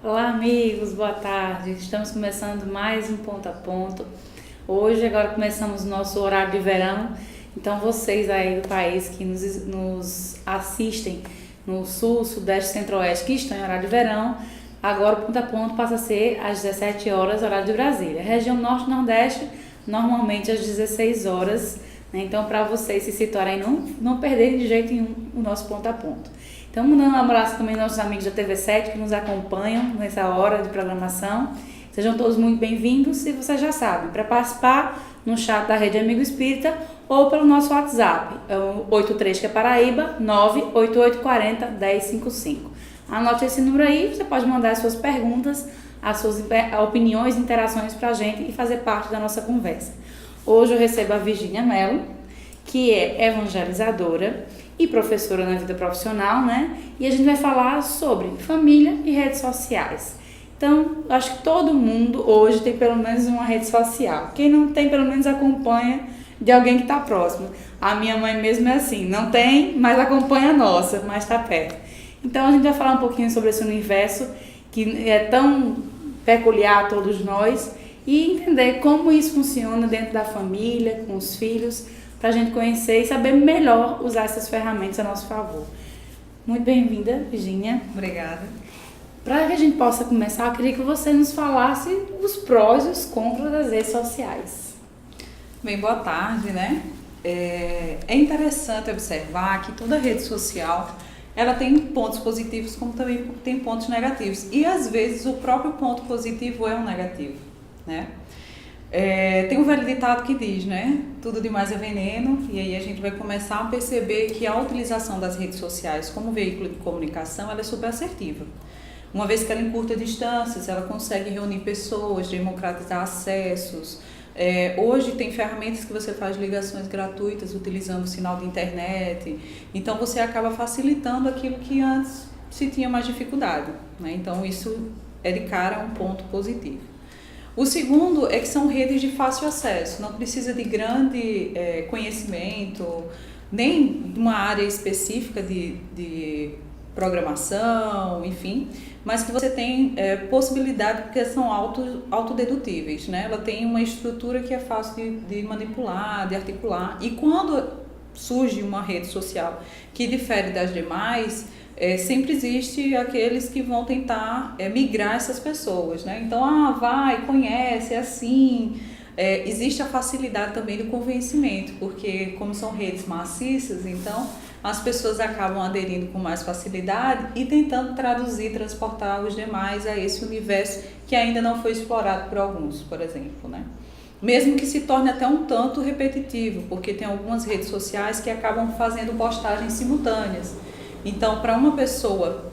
Olá, amigos, boa tarde. Estamos começando mais um Ponto a Ponto. Hoje, agora começamos o nosso horário de verão. Então, vocês aí do país que nos assistem no Sul, Sudeste, Centro-Oeste, que estão em horário de verão, agora o Ponto a Ponto passa a ser às 17 horas, horário de Brasília. Região Norte e Nordeste, normalmente às 16 horas. Então, para vocês se situarem, não perderem de jeito nenhum o nosso Ponto a Ponto. Então, mandando um abraço também aos nossos amigos da TV7 que nos acompanham nessa hora de programação. Sejam todos muito bem-vindos e vocês já sabem, para participar no chat da Rede Amigo Espírita ou pelo nosso WhatsApp, é o 83 que é Paraíba, 98840-1055. Anote esse número aí, você pode mandar as suas perguntas, as suas opiniões, interações para a gente e fazer parte da nossa conversa. Hoje eu recebo a Virgínia Mello, que é evangelizadora e professora na vida profissional, né? E a gente vai falar sobre família e redes sociais. Então, acho que todo mundo hoje tem pelo menos uma rede social. Quem não tem, pelo menos acompanha de alguém que está próximo. A minha mãe mesmo é assim, não tem, mas acompanha a nossa, mas está perto. Então, a gente vai falar um pouquinho sobre esse universo que é tão peculiar a todos nós e entender como isso funciona dentro da família, com os filhos, para a gente conhecer e saber melhor usar essas ferramentas a nosso favor. Muito bem-vinda, Virgínia. Obrigada. Para que a gente possa começar, eu queria que você nos falasse os prós e os contras das redes sociais. Bem, boa tarde, né? É interessante observar que toda rede social, ela tem pontos positivos como também tem pontos negativos. E às vezes o próprio ponto positivo é um negativo, né? Tem um velho ditado que diz, né? Tudo demais é veneno, e aí a gente vai começar a perceber que a utilização das redes sociais como veículo de comunicação, ela é super assertiva. Uma vez que ela encurta distâncias, ela consegue reunir pessoas, democratizar acessos. Hoje tem ferramentas que você faz ligações gratuitas utilizando o sinal de internet, então você acaba facilitando aquilo que antes se tinha mais dificuldade, né? Então isso é de cara um ponto positivo. O segundo é que são redes de fácil acesso, não precisa de grande conhecimento, nem de uma área específica de programação, enfim, mas que você tem possibilidade porque são autodedutíveis, né? Ela tem uma estrutura que é fácil de manipular, de articular, e quando surge uma rede social que difere das demais, sempre existe aqueles que vão tentar migrar essas pessoas, né? Então, vai, conhece, é assim. Existe a facilidade também do convencimento, porque como são redes maciças, então as pessoas acabam aderindo com mais facilidade e tentando traduzir, transportar os demais a esse universo que ainda não foi explorado por alguns, por exemplo, né? Mesmo que se torne até um tanto repetitivo, porque tem algumas redes sociais que acabam fazendo postagens simultâneas. Então, para uma pessoa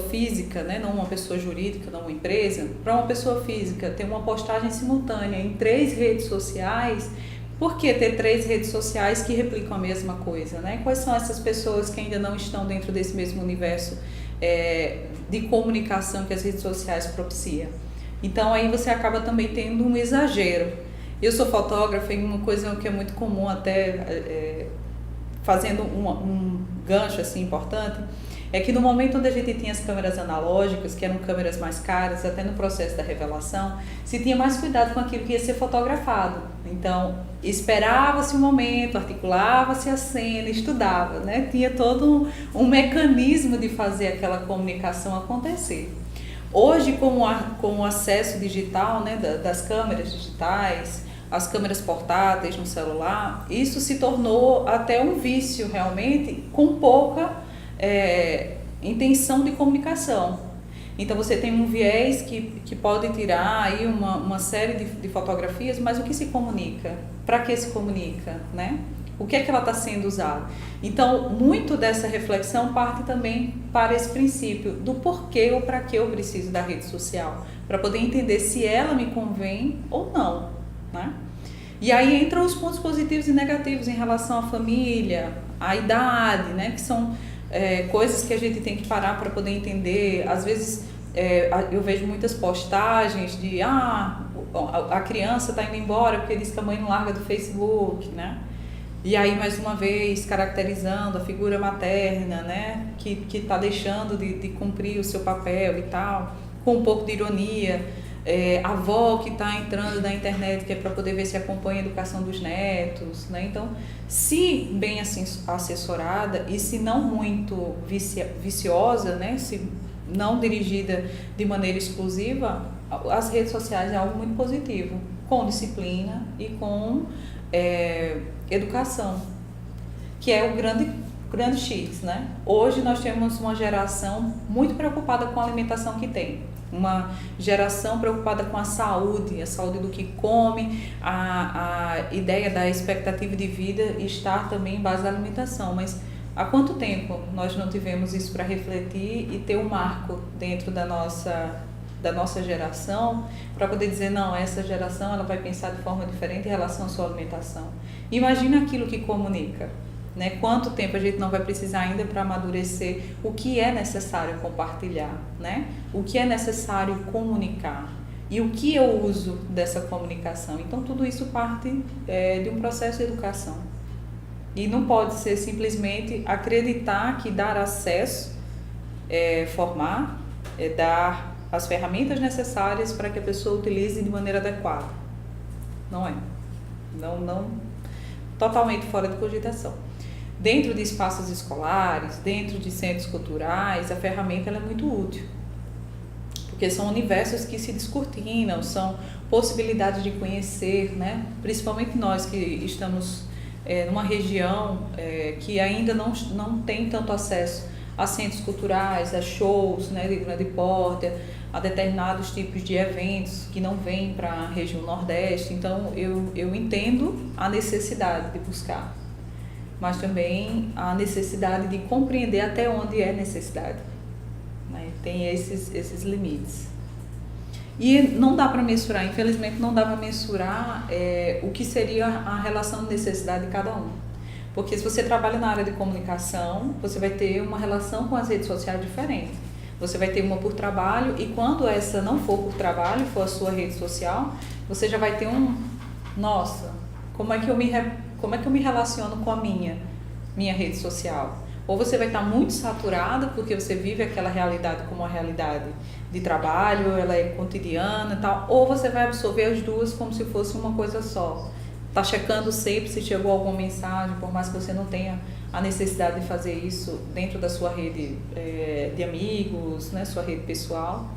física, né, não uma pessoa jurídica, não uma empresa, para uma pessoa física ter uma postagem simultânea em 3 redes sociais, por que ter 3 redes sociais que replicam a mesma coisa, né? Quais são essas pessoas que ainda não estão dentro desse mesmo universo de comunicação que as redes sociais propiciam? Então, aí você acaba também tendo um exagero. Eu sou fotógrafa e uma coisa que é muito comum até... fazendo um gancho assim importante, é que no momento onde a gente tinha as câmeras analógicas, que eram câmeras mais caras, até no processo da revelação, se tinha mais cuidado com aquilo que ia ser fotografado. Então, esperava-se um momento, articulava-se a cena, estudava, né? Tinha todo um mecanismo de fazer aquela comunicação acontecer. Hoje, com o acesso digital, né, das câmeras digitais, as câmeras portáteis no celular, isso se tornou até um vício realmente, com pouca intenção de comunicação. Então você tem um viés que pode tirar aí uma série de fotografias, mas o que se comunica? Para que se comunica, né? O que é que ela está sendo usada? Então, muito dessa reflexão parte também para esse princípio do porquê ou para que eu preciso da rede social, para poder entender se ela me convém ou não, né? E aí entram os pontos positivos e negativos em relação à família, à idade, né? Que são coisas que a gente tem que parar para poder entender. Às vezes eu vejo muitas postagens de a criança está indo embora porque diz que a mãe não larga do Facebook, né? E aí, mais uma vez, caracterizando a figura materna, né? Que está deixando de cumprir o seu papel e tal. com um pouco de ironia, a avó que está entrando na internet, que é para poder ver se acompanha a educação dos netos, né? Então, se bem assim assessorada e se não muito viciosa, né? Se não dirigida de maneira exclusiva, as redes sociais é algo muito positivo, com disciplina e com educação, que é o grande X, né? Hoje nós temos uma geração muito preocupada com a alimentação que tem. Uma geração preocupada com a saúde do que come, a ideia da expectativa de vida estar também em base da alimentação. Mas há quanto tempo nós não tivemos isso para refletir e ter um marco dentro da nossa geração para poder dizer, não, essa geração ela vai pensar de forma diferente em relação à sua alimentação. Imagina aquilo que comunica. Né? Quanto tempo a gente não vai precisar ainda para amadurecer o que é necessário compartilhar, né? O que é necessário comunicar e o que eu uso dessa comunicação. Então, tudo isso parte de um processo de educação. E não pode ser simplesmente acreditar que dar acesso, formar, dar as ferramentas necessárias para que a pessoa utilize de maneira adequada. Não é. Não, totalmente fora de cogitação. Dentro de espaços escolares, dentro de centros culturais, a ferramenta ela é muito útil, porque são universos que se descortinam, são possibilidades de conhecer, né? Principalmente nós que estamos numa região que ainda não tem tanto acesso a centros culturais, a shows, né, de grande porte, a determinados tipos de eventos que não vêm para a região Nordeste. Então, eu entendo a necessidade de buscar, mas também a necessidade de compreender até onde é necessidade, né? Tem esses limites. E não dá para mensurar, infelizmente não dá para mensurar o que seria a relação de necessidade de cada um. Porque se você trabalha na área de comunicação, você vai ter uma relação com as redes sociais diferente. Você vai ter uma por trabalho e quando essa não for por trabalho, for a sua rede social, você já vai ter nossa, como é que eu me relaciono com a minha rede social? Ou você vai estar muito saturada porque você vive aquela realidade como uma realidade de trabalho, ela é cotidiana e tal, ou você vai absorver as duas como se fosse uma coisa só. Tá checando sempre se chegou alguma mensagem, por mais que você não tenha a necessidade de fazer isso dentro da sua rede de amigos, né, sua rede pessoal,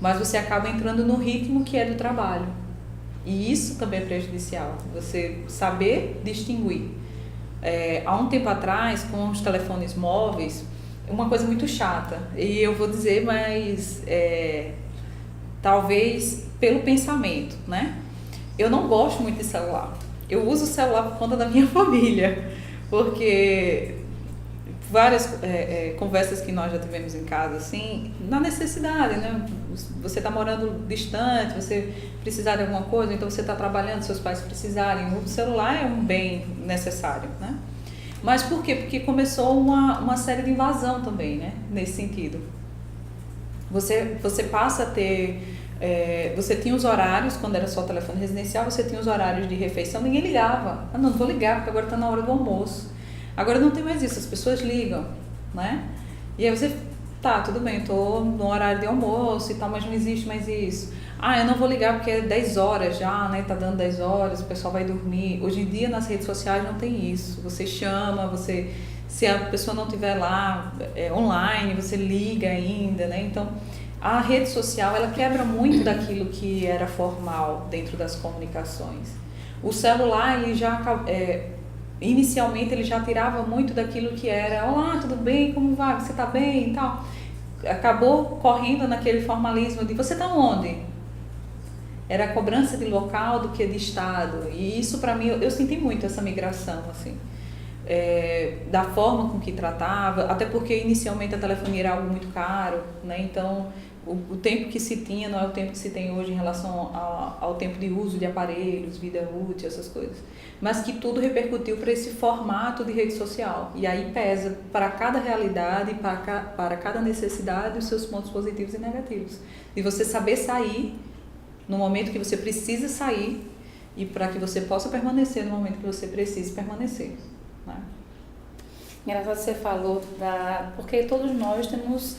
mas você acaba entrando no ritmo que é do trabalho. E isso também é prejudicial, você saber distinguir. Há um tempo atrás, com os telefones móveis, uma coisa muito chata, e eu vou dizer, mas talvez pelo pensamento, né? Eu não gosto muito de celular. Eu uso o celular por conta da minha família, porque várias conversas que nós já tivemos em casa, assim, na necessidade, né? Você está morando distante, você precisar de alguma coisa, então você está trabalhando, seus pais precisarem, o celular é um bem necessário, né? Mas por quê? Porque começou uma série de invasão também, né? Nesse sentido. Você passa a ter... você tinha os horários, quando era só telefone residencial, você tinha os horários de refeição, ninguém ligava. Não vou ligar porque agora está na hora do almoço. Agora não tem mais isso, as pessoas ligam, né? E aí você, tá, tudo bem, eu tô no horário de almoço e tal, mas não existe mais isso. Eu não vou ligar porque é 10 horas já, né? Tá dando 10 horas, o pessoal vai dormir. Hoje em dia nas redes sociais não tem isso. Você chama, se a pessoa não estiver lá online, você liga ainda, né? Então, a rede social, ela quebra muito daquilo que era formal dentro das comunicações. O celular, ele já... inicialmente ele já tirava muito daquilo que era, olá, tudo bem, como vai, você está bem e tal. Acabou correndo naquele formalismo de, você está onde? Era a cobrança de local do que de estado. E isso para mim, eu senti muito essa migração, assim, da forma com que tratava, até porque inicialmente a telefonia era algo muito caro, né? Então o tempo que se tinha não é o tempo que se tem hoje em relação ao tempo de uso de aparelhos, vida útil, essas coisas. Mas que tudo repercutiu para esse formato de rede social. E aí pesa para cada realidade, para cada necessidade, os seus pontos positivos e negativos. E você saber sair no momento que você precisa sair e para que você possa permanecer no momento que você precisa permanecer, né? Engraçado que você falou porque todos nós temos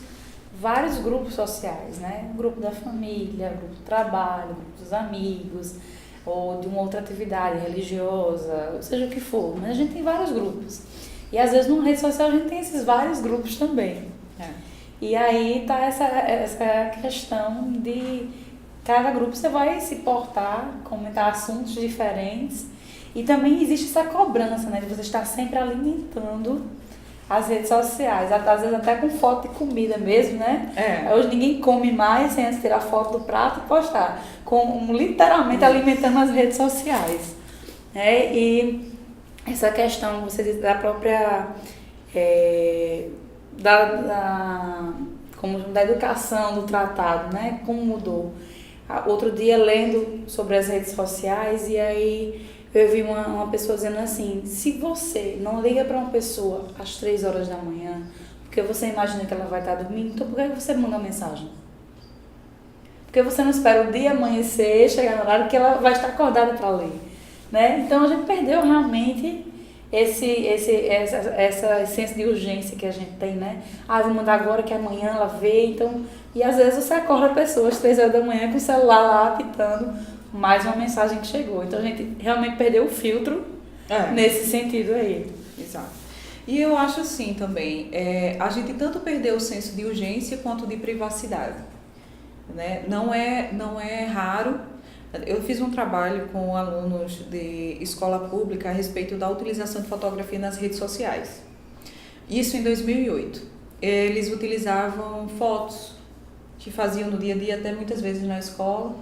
vários grupos sociais, né? Grupo da família, grupo do trabalho, grupo dos amigos, ou de uma outra atividade religiosa, seja o que for, mas a gente tem vários grupos. E às vezes numa rede social a gente tem esses vários grupos também. E aí tá essa questão de cada grupo você vai se portar, comentar assuntos diferentes. E também existe essa cobrança, né? De você estar sempre alimentando as redes sociais, às vezes até com foto de comida mesmo, né? Hoje ninguém come mais sem antes tirar foto do prato e postar, literalmente alimentando as redes sociais. E essa questão, você diz, da própria da educação, do tratado, né? Como mudou. Outro dia, lendo sobre as redes sociais, e aí eu vi uma pessoa dizendo assim: se você não liga para uma pessoa às 3 horas da manhã, porque você imagina que ela vai estar dormindo, então por que você manda uma mensagem? Porque você não espera o dia amanhecer, chegar no horário que ela vai estar acordada para ler, né? Então a gente perdeu realmente essa essência de urgência que a gente tem, né? Vou mandar agora que amanhã ela vê, então... E às vezes você acorda a pessoa às 3 horas da manhã com o celular lá apitando mais uma mensagem que chegou. Então a gente realmente perdeu o filtro nesse sentido aí. Exato. E eu acho assim também, a gente tanto perdeu o senso de urgência quanto de privacidade, né? Não é raro. Eu fiz um trabalho com alunos de escola pública a respeito da utilização de fotografia nas redes sociais. Isso em 2008. Eles utilizavam fotos que faziam no dia a dia, até muitas vezes na escola,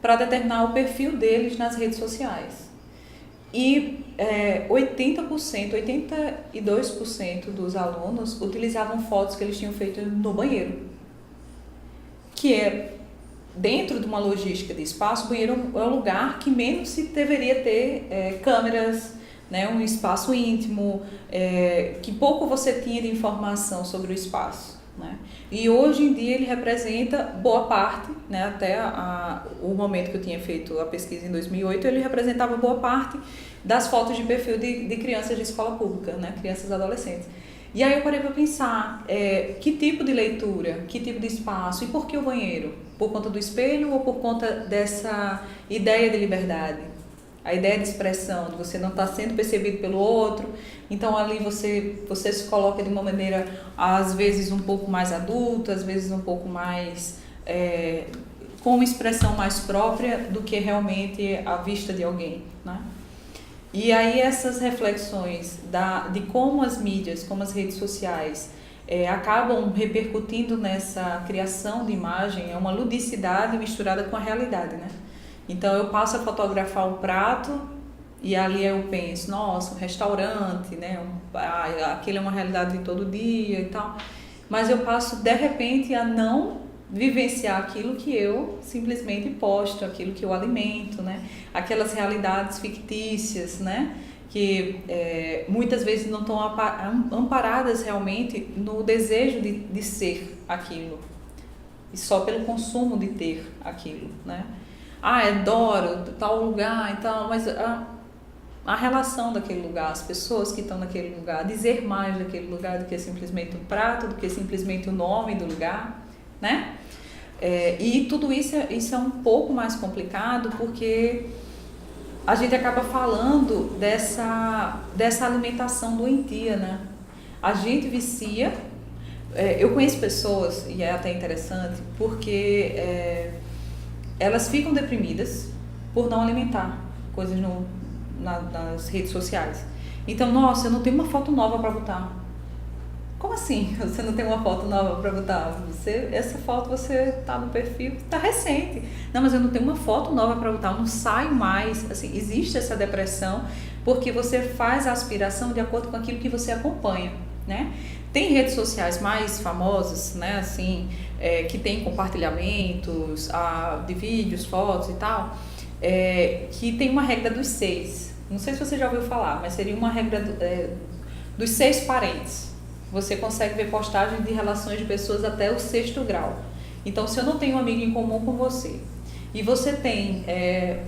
para determinar o perfil deles nas redes sociais. E 82% dos alunos utilizavam fotos que eles tinham feito no banheiro, que é, dentro de uma logística de espaço, o banheiro é o lugar que menos se deveria ter câmeras, né, um espaço íntimo, que pouco você tinha de informação sobre o espaço, né? E hoje em dia ele representa boa parte, né, até o momento que eu tinha feito a pesquisa em 2008, ele representava boa parte das fotos de perfil de crianças de escola pública, né, crianças e adolescentes. E aí eu parei para pensar, que tipo de leitura, que tipo de espaço e por que o banheiro? Por conta do espelho ou por conta dessa ideia de liberdade? A ideia de expressão, de você não estar sendo percebido pelo outro. Então ali você se coloca de uma maneira, às vezes um pouco mais adulta, às vezes um pouco mais, com uma expressão mais própria do que realmente a vista de alguém, né? E aí essas reflexões de como as mídias, como as redes sociais acabam repercutindo nessa criação de imagem, é uma ludicidade misturada com a realidade, né? Então eu passo a fotografar um prato e ali eu penso, nossa, um restaurante, né? Aquilo é uma realidade de todo dia e tal. Mas eu passo de repente a não vivenciar aquilo que eu simplesmente posto, aquilo que eu alimento, né? Aquelas realidades fictícias, né? Que muitas vezes não estão amparadas realmente no desejo de ser aquilo, e só pelo consumo de ter aquilo, né? Adoro tal lugar e tal, mas a relação daquele lugar, as pessoas que estão naquele lugar, dizer mais daquele lugar do que simplesmente um prato, do que simplesmente o nome do lugar, né? E tudo isso é um pouco mais complicado porque a gente acaba falando dessa alimentação doentia, né? A gente vicia. Eu conheço pessoas, e é até interessante, porque elas ficam deprimidas por não alimentar coisas nas redes sociais. Então, nossa, eu não tenho uma foto nova para botar. Como assim você não tem uma foto nova para botar? Essa foto você tá no perfil, tá recente. Não, mas eu não tenho uma foto nova para botar, eu não saio mais. Assim, existe essa depressão porque você faz a aspiração de acordo com aquilo que você acompanha, né? Tem redes sociais mais famosas, né, assim, que tem compartilhamentos de vídeos, fotos e tal, que tem uma regra dos 6. Não sei se você já ouviu falar, mas seria uma regra dos 6 parentes. Você consegue ver postagens de relações de pessoas até o 6º grau. Então, se eu não tenho um amigo em comum com você, e você tem,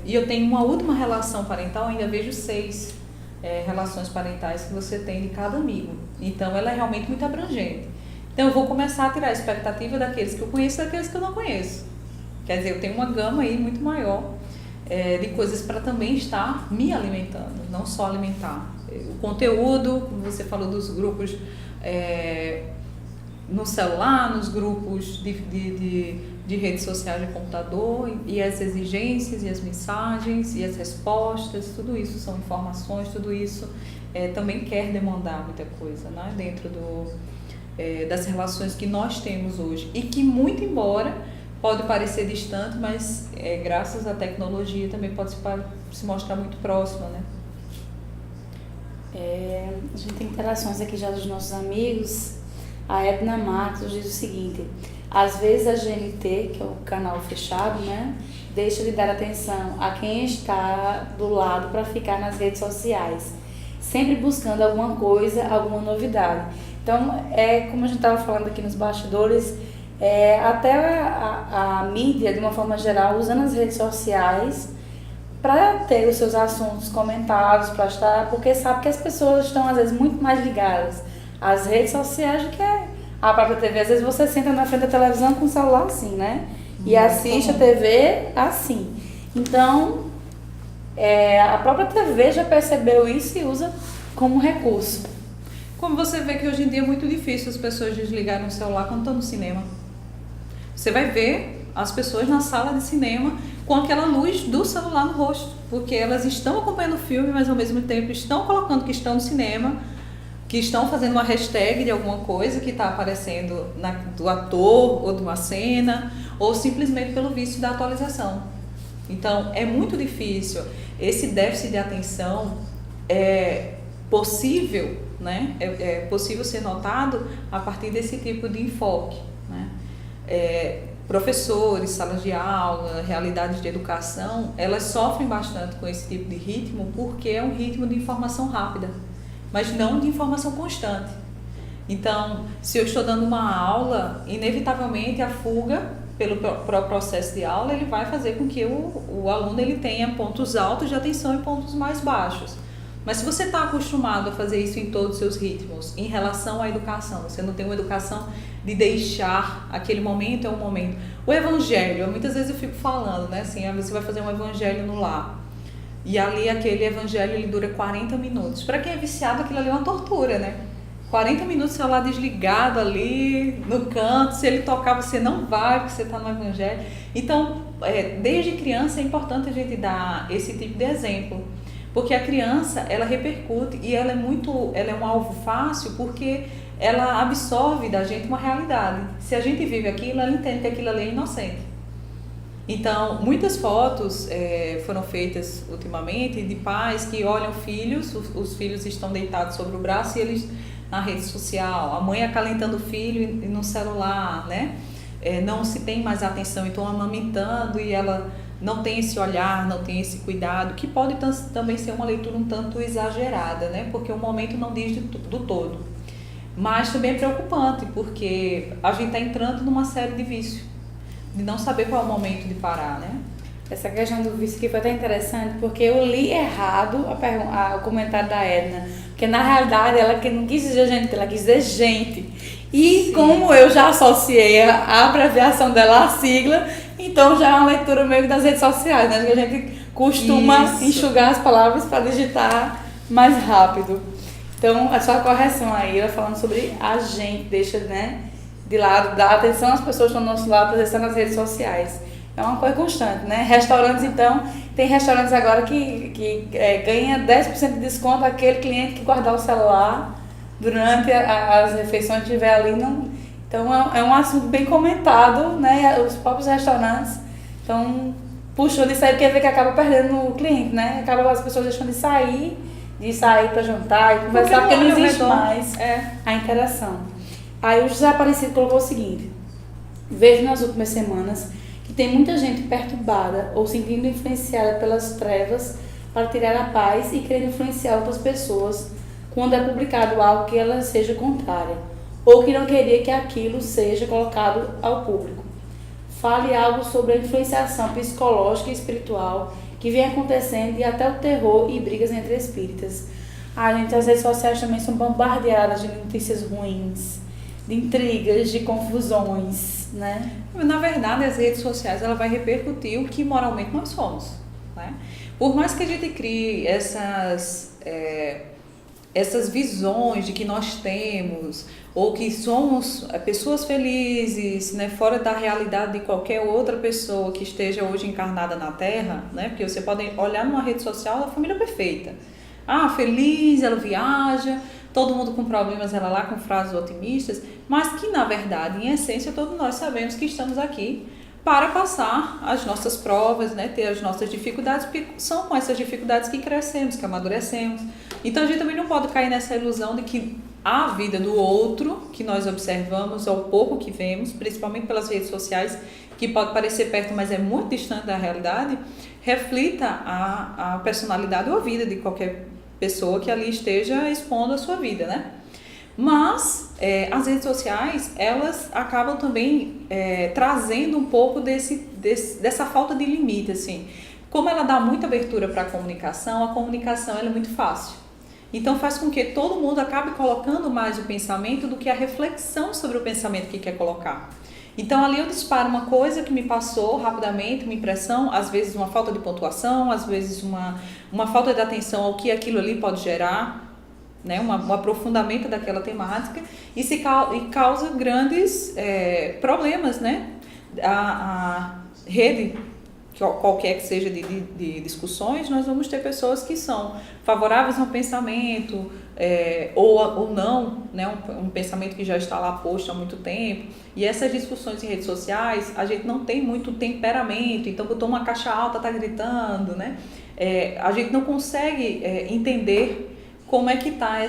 e eu tenho uma última relação parental, eu ainda vejo 6 relações parentais que você tem de cada amigo. Então, ela é realmente muito abrangente. Então eu vou começar a tirar a expectativa daqueles que eu conheço e daqueles que eu não conheço. Quer dizer, eu tenho uma gama aí muito maior de coisas para também estar me alimentando, não só alimentar. O conteúdo, como você falou dos grupos no celular, nos grupos de redes sociais de computador, e as exigências, e as mensagens, e as respostas, tudo isso são informações, tudo isso também quer demandar muita coisa, né? Dentro das relações que nós temos hoje, e que, muito embora pode parecer distante, mas graças à tecnologia também pode se mostrar muito próxima, né? A gente tem interações aqui já dos nossos amigos. A Edna Matos diz o seguinte: às vezes a GNT, que é o canal fechado, né, deixa de dar atenção a quem está do lado para ficar nas redes sociais, sempre buscando alguma coisa, alguma novidade. Então, como a gente estava falando aqui nos bastidores, até a mídia, de uma forma geral, usando as redes sociais para ter os seus assuntos comentados, para estar, porque sabe que as pessoas estão, às vezes, muito mais ligadas às redes sociais do que a própria TV. Às vezes você senta na frente da televisão com o celular assim, né? E assiste a TV assim. Então, a própria TV já percebeu isso e usa como recurso. Como você vê que hoje em dia é muito difícil as pessoas desligarem o celular quando estão no cinema. Você vai ver as pessoas na sala de cinema com aquela luz do celular no rosto, porque elas estão acompanhando o filme, mas ao mesmo tempo estão colocando que estão no cinema, que estão fazendo uma hashtag de alguma coisa que está aparecendo do ator ou de uma cena, ou simplesmente pelo vício da atualização. Então, é muito difícil. Esse déficit de atenção é possível, né? É possível ser notado a partir desse tipo de enfoque, né? Professores, salas de aula, realidades de educação, elas sofrem bastante com esse tipo de ritmo, porque é um ritmo de informação rápida, mas não de informação constante. Então, se eu estou dando uma aula, inevitavelmente a fuga pelo processo de aula, ele vai fazer com que o aluno ele tenha pontos altos de atenção e pontos mais baixos. Mas se você está acostumado a fazer isso em todos os seus ritmos, em relação à educação, você não tem uma educação de deixar aquele momento é um momento. O evangelho, muitas vezes eu fico falando, né, assim, você vai fazer um evangelho no lar. E ali aquele evangelho ele dura 40 minutos. Para quem é viciado, aquilo ali é uma tortura, né? 40 minutos celular desligado ali no canto, se ele tocar você não vai, porque você está no evangelho. Então, desde criança é importante a gente dar esse tipo de exemplo, porque a criança, ela repercute e ela é um alvo fácil porque ela absorve da gente uma realidade. Se a gente vive aquilo, ela entende que aquilo ali é inocente. Então, muitas fotos foram feitas ultimamente de pais que olham filhos, os filhos estão deitados sobre o braço e eles na rede social, a mãe acalentando o filho no celular, né? Não se tem mais atenção, então amamentando e ela não tem esse olhar, não tem esse cuidado, que pode também ser uma leitura um tanto exagerada, né? Porque o momento não diz do todo. Mas também é preocupante, porque a gente está entrando numa série de vícios, de não saber qual é o momento de parar, né? Essa questão do vício aqui foi até interessante, porque eu li errado o comentário da Edna, porque na realidade ela não quis dizer gente, ela quis dizer gente. E sim, como eu já associei a abreviação dela à sigla, então já é uma leitura meio das redes sociais, né? Que a gente costuma enxugar as palavras para digitar mais rápido. Então, é só a correção aí, ela falando sobre a gente, deixa, né, de lado, dá atenção às pessoas que estão do nosso lado para estar nas redes sociais. É uma coisa constante, né? Restaurantes, então, tem restaurantes agora que ganha 10% de desconto aquele cliente que guardar o celular durante as refeições que estiver ali. Não. Então, é um assunto bem comentado, né? Os próprios restaurantes estão puxando isso aí, porque vê que acaba perdendo o cliente, né? Acaba as pessoas deixando de sair para jantar e conversar, porque não existe mais a interação. Aí o José Aparecido colocou o seguinte: vejo nas últimas semanas que tem muita gente perturbada ou sentindo influenciada pelas trevas para tirar a paz e querer influenciar outras pessoas quando é publicado algo que ela seja contrária, ou que não queria que aquilo seja colocado ao público. Fale algo sobre a influenciação psicológica e espiritual que vem acontecendo e até o terror e brigas entre espíritas. Gente, as redes sociais também são bombardeadas de notícias ruins, de intrigas, de confusões, né? Na verdade, as redes sociais, ela vai repercutir o que moralmente nós somos, né? Por mais que a gente crie essas visões de que nós temos, ou que somos pessoas felizes, né, fora da realidade de qualquer outra pessoa que esteja hoje encarnada na Terra, né? Porque você pode olhar numa rede social da família perfeita. Ah, feliz, ela viaja, todo mundo com problemas, ela lá com frases otimistas, mas que na verdade, em essência, todos nós sabemos que estamos aqui para passar as nossas provas, né, ter as nossas dificuldades, porque são com essas dificuldades que crescemos, que amadurecemos. Então a gente também não pode cair nessa ilusão de que a vida do outro, que nós observamos, ou pouco que vemos, principalmente pelas redes sociais, que pode parecer perto, mas é muito distante da realidade, reflita a personalidade ou a vida de qualquer pessoa que ali esteja expondo a sua vida, né? Mas as redes sociais, elas acabam também trazendo um pouco dessa falta de limite, assim. Como ela dá muita abertura para a comunicação ela é muito fácil. Então faz com que todo mundo acabe colocando mais o pensamento do que a reflexão sobre o pensamento que quer colocar. Então ali eu disparo uma coisa que me passou rapidamente, uma impressão, às vezes uma falta de pontuação, às vezes uma falta de atenção ao que aquilo ali pode gerar, né, um aprofundamento daquela temática e causa grandes problemas, né? A rede, qualquer que seja de discussões, nós vamos ter pessoas que são favoráveis ao pensamento ou não, né, um pensamento que já está lá posto há muito tempo. E essas discussões em redes sociais, a gente não tem muito temperamento, então botou uma caixa alta, tá gritando, né? A gente não consegue entender como é que está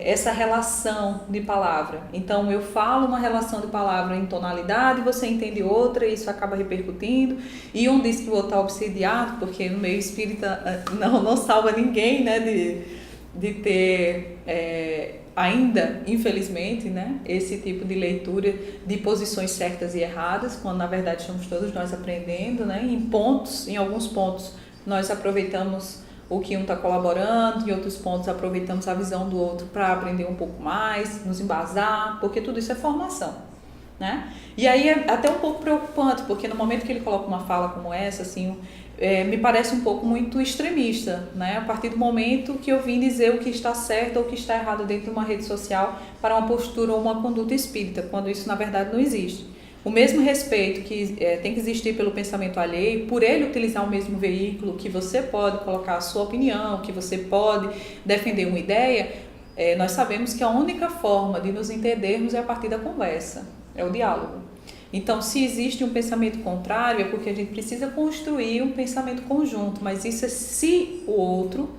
essa relação de palavra. Então eu falo uma relação de palavra em tonalidade, você entende outra e isso acaba repercutindo. E um diz que o outro está obsidiado, porque no meio espírita não salva ninguém, né, de ter ainda, infelizmente, né, esse tipo de leitura de posições certas e erradas, quando na verdade estamos todos nós aprendendo, né? Em alguns pontos nós aproveitamos o que um está colaborando, em outros pontos aproveitamos a visão do outro para aprender um pouco mais, nos embasar, porque tudo isso é formação, né? E aí é até um pouco preocupante, porque no momento que ele coloca uma fala como essa, assim, me parece um pouco muito extremista, né? A partir do momento que eu vim dizer o que está certo ou o que está errado dentro de uma rede social para uma postura ou uma conduta espírita, quando isso na verdade não existe. O mesmo respeito que tem que existir pelo pensamento alheio, por ele utilizar o mesmo veículo, que você pode colocar a sua opinião, que você pode defender uma ideia, nós sabemos que a única forma de nos entendermos é a partir da conversa, é o diálogo. Então, se existe um pensamento contrário, é porque a gente precisa construir um pensamento conjunto, mas isso é se o outro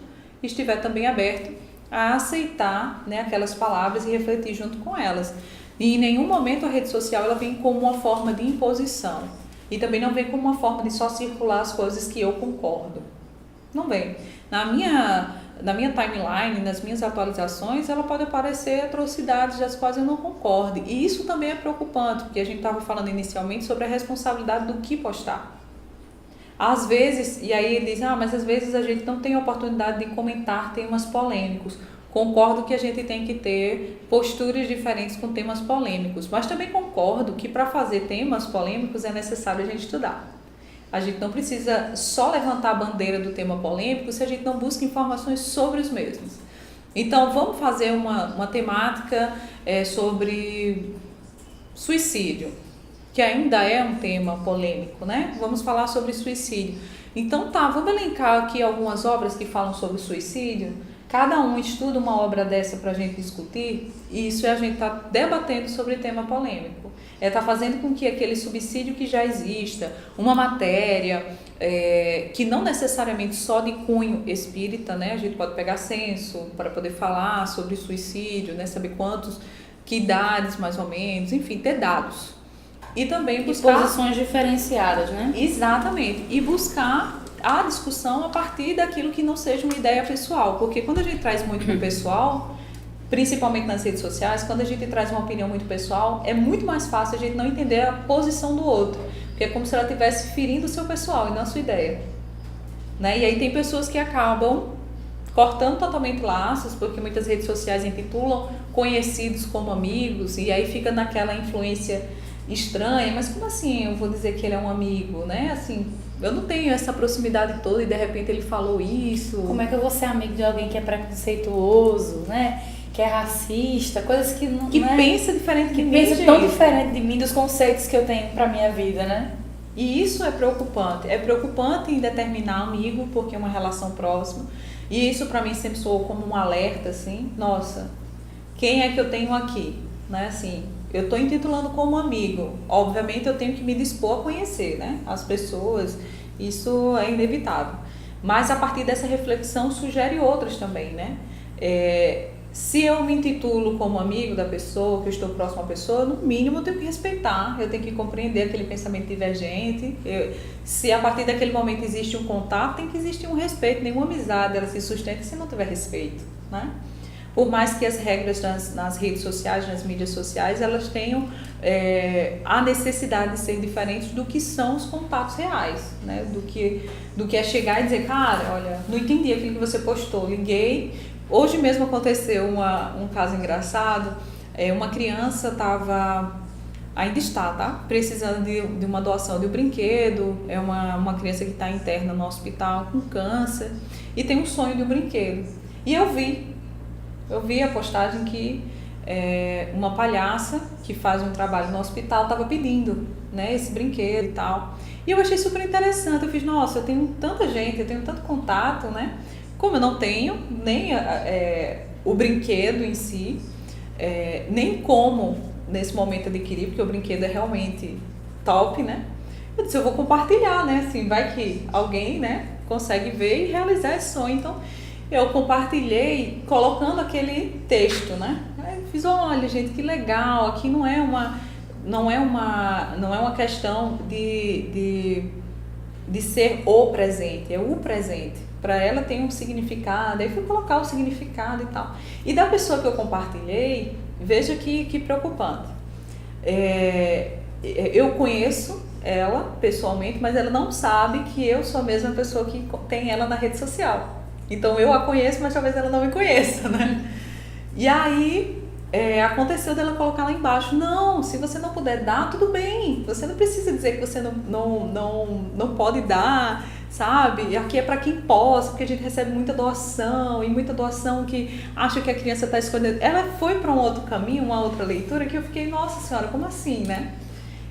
estiver também aberto a aceitar, né, aquelas palavras e refletir junto com elas. E em nenhum momento a rede social ela vem como uma forma de imposição. E também não vem como uma forma de só circular as coisas que eu concordo. Não vem. Na minha timeline, nas minhas atualizações, ela pode aparecer atrocidades das quais eu não concordo. E isso também é preocupante, porque a gente estava falando inicialmente sobre a responsabilidade do que postar. Às vezes, e aí ele diz, mas às vezes a gente não tem a oportunidade de comentar temas polêmicos. Concordo que a gente tem que ter posturas diferentes com temas polêmicos, mas também concordo que para fazer temas polêmicos é necessário a gente estudar. A gente não precisa só levantar a bandeira do tema polêmico se a gente não busca informações sobre os mesmos. Então vamos fazer uma temática sobre suicídio, que ainda é um tema polêmico, né? Vamos falar sobre suicídio. Então vamos elencar aqui algumas obras que falam sobre suicídio. Cada um estuda uma obra dessa para a gente discutir, e isso a gente está debatendo sobre tema polêmico. Está fazendo com que aquele subsídio que já exista, uma matéria que não necessariamente só de cunho espírita, né? A gente pode pegar censo para poder falar sobre suicídio, né? Saber que idades mais ou menos, enfim, ter dados. E também buscar... posições diferenciadas, né? Exatamente. E buscar a discussão a partir daquilo que não seja uma ideia pessoal, porque quando a gente traz muito pro pessoal, principalmente nas redes sociais, quando a gente traz uma opinião muito pessoal, é muito mais fácil a gente não entender a posição do outro, porque é como se ela estivesse ferindo o seu pessoal e não a sua ideia, né? E aí tem pessoas que acabam cortando totalmente laços, porque muitas redes sociais intitulam conhecidos como amigos, e aí fica naquela influência estranha, mas como assim eu vou dizer que ele é um amigo, né? Assim, eu não tenho essa proximidade toda e de repente ele falou isso. Como é que eu vou ser amigo de alguém que é preconceituoso, né? Que é racista, coisas que não... Que né? pensa diferente que de mim, pensa tão gente. diferente de mim, dos conceitos que eu tenho pra minha vida, né? E isso é preocupante. É preocupante em determinar amigo, porque é uma relação próxima. E isso para mim sempre soou como um alerta, assim, nossa, quem é que eu tenho aqui? Né? Assim, eu estou intitulando como amigo. Obviamente eu tenho que me dispor a conhecer, né? As pessoas, isso é inevitável. Mas a partir dessa reflexão sugere outras também, né? Se eu me intitulo como amigo da pessoa, que eu estou próximo à pessoa, no mínimo eu tenho que respeitar, eu tenho que compreender aquele pensamento divergente. Se a partir daquele momento existe um contato, tem que existir um respeito. Nenhuma amizade ela se sustenta se não tiver respeito, né? Por mais que as regras nas redes sociais, nas mídias sociais, elas tenham a necessidade de ser diferentes do que são os contatos reais, né? Do que é chegar e dizer, cara, olha, não entendi aquilo que você postou, liguei. Hoje mesmo aconteceu um caso engraçado, uma criança ainda está, tá? Precisando de uma doação de um brinquedo, é uma criança que está interna no hospital com câncer e tem um sonho de um brinquedo. E eu vi a postagem que uma palhaça que faz um trabalho no hospital estava pedindo, né, esse brinquedo e tal. E eu achei super interessante, eu fiz, nossa, eu tenho tanta gente, eu tenho tanto contato, né? Como eu não tenho nem o brinquedo em si, nem como nesse momento adquirir, porque o brinquedo é realmente top, né? Eu disse, eu vou compartilhar, né? Assim, vai que alguém, né, consegue ver e realizar esse sonho. Então, eu compartilhei colocando aquele texto, né? Aí fiz, olha, gente, que legal, aqui não é uma questão de ser o presente, é o presente. Para ela tem um significado, aí fui colocar o significado e tal. E da pessoa que eu compartilhei, veja que preocupante. Eu conheço ela pessoalmente, mas ela não sabe que eu sou a mesma pessoa que tem ela na rede social. Então eu a conheço, mas talvez ela não me conheça, né? E aí aconteceu dela colocar lá embaixo, não, se você não puder dar, tudo bem. Você não precisa dizer que você não pode dar, sabe? Aqui é para quem possa, porque a gente recebe muita doação, e muita doação que acha que a criança está escondendo. Ela foi para um outro caminho, uma outra leitura, que eu fiquei, nossa senhora, como assim, né?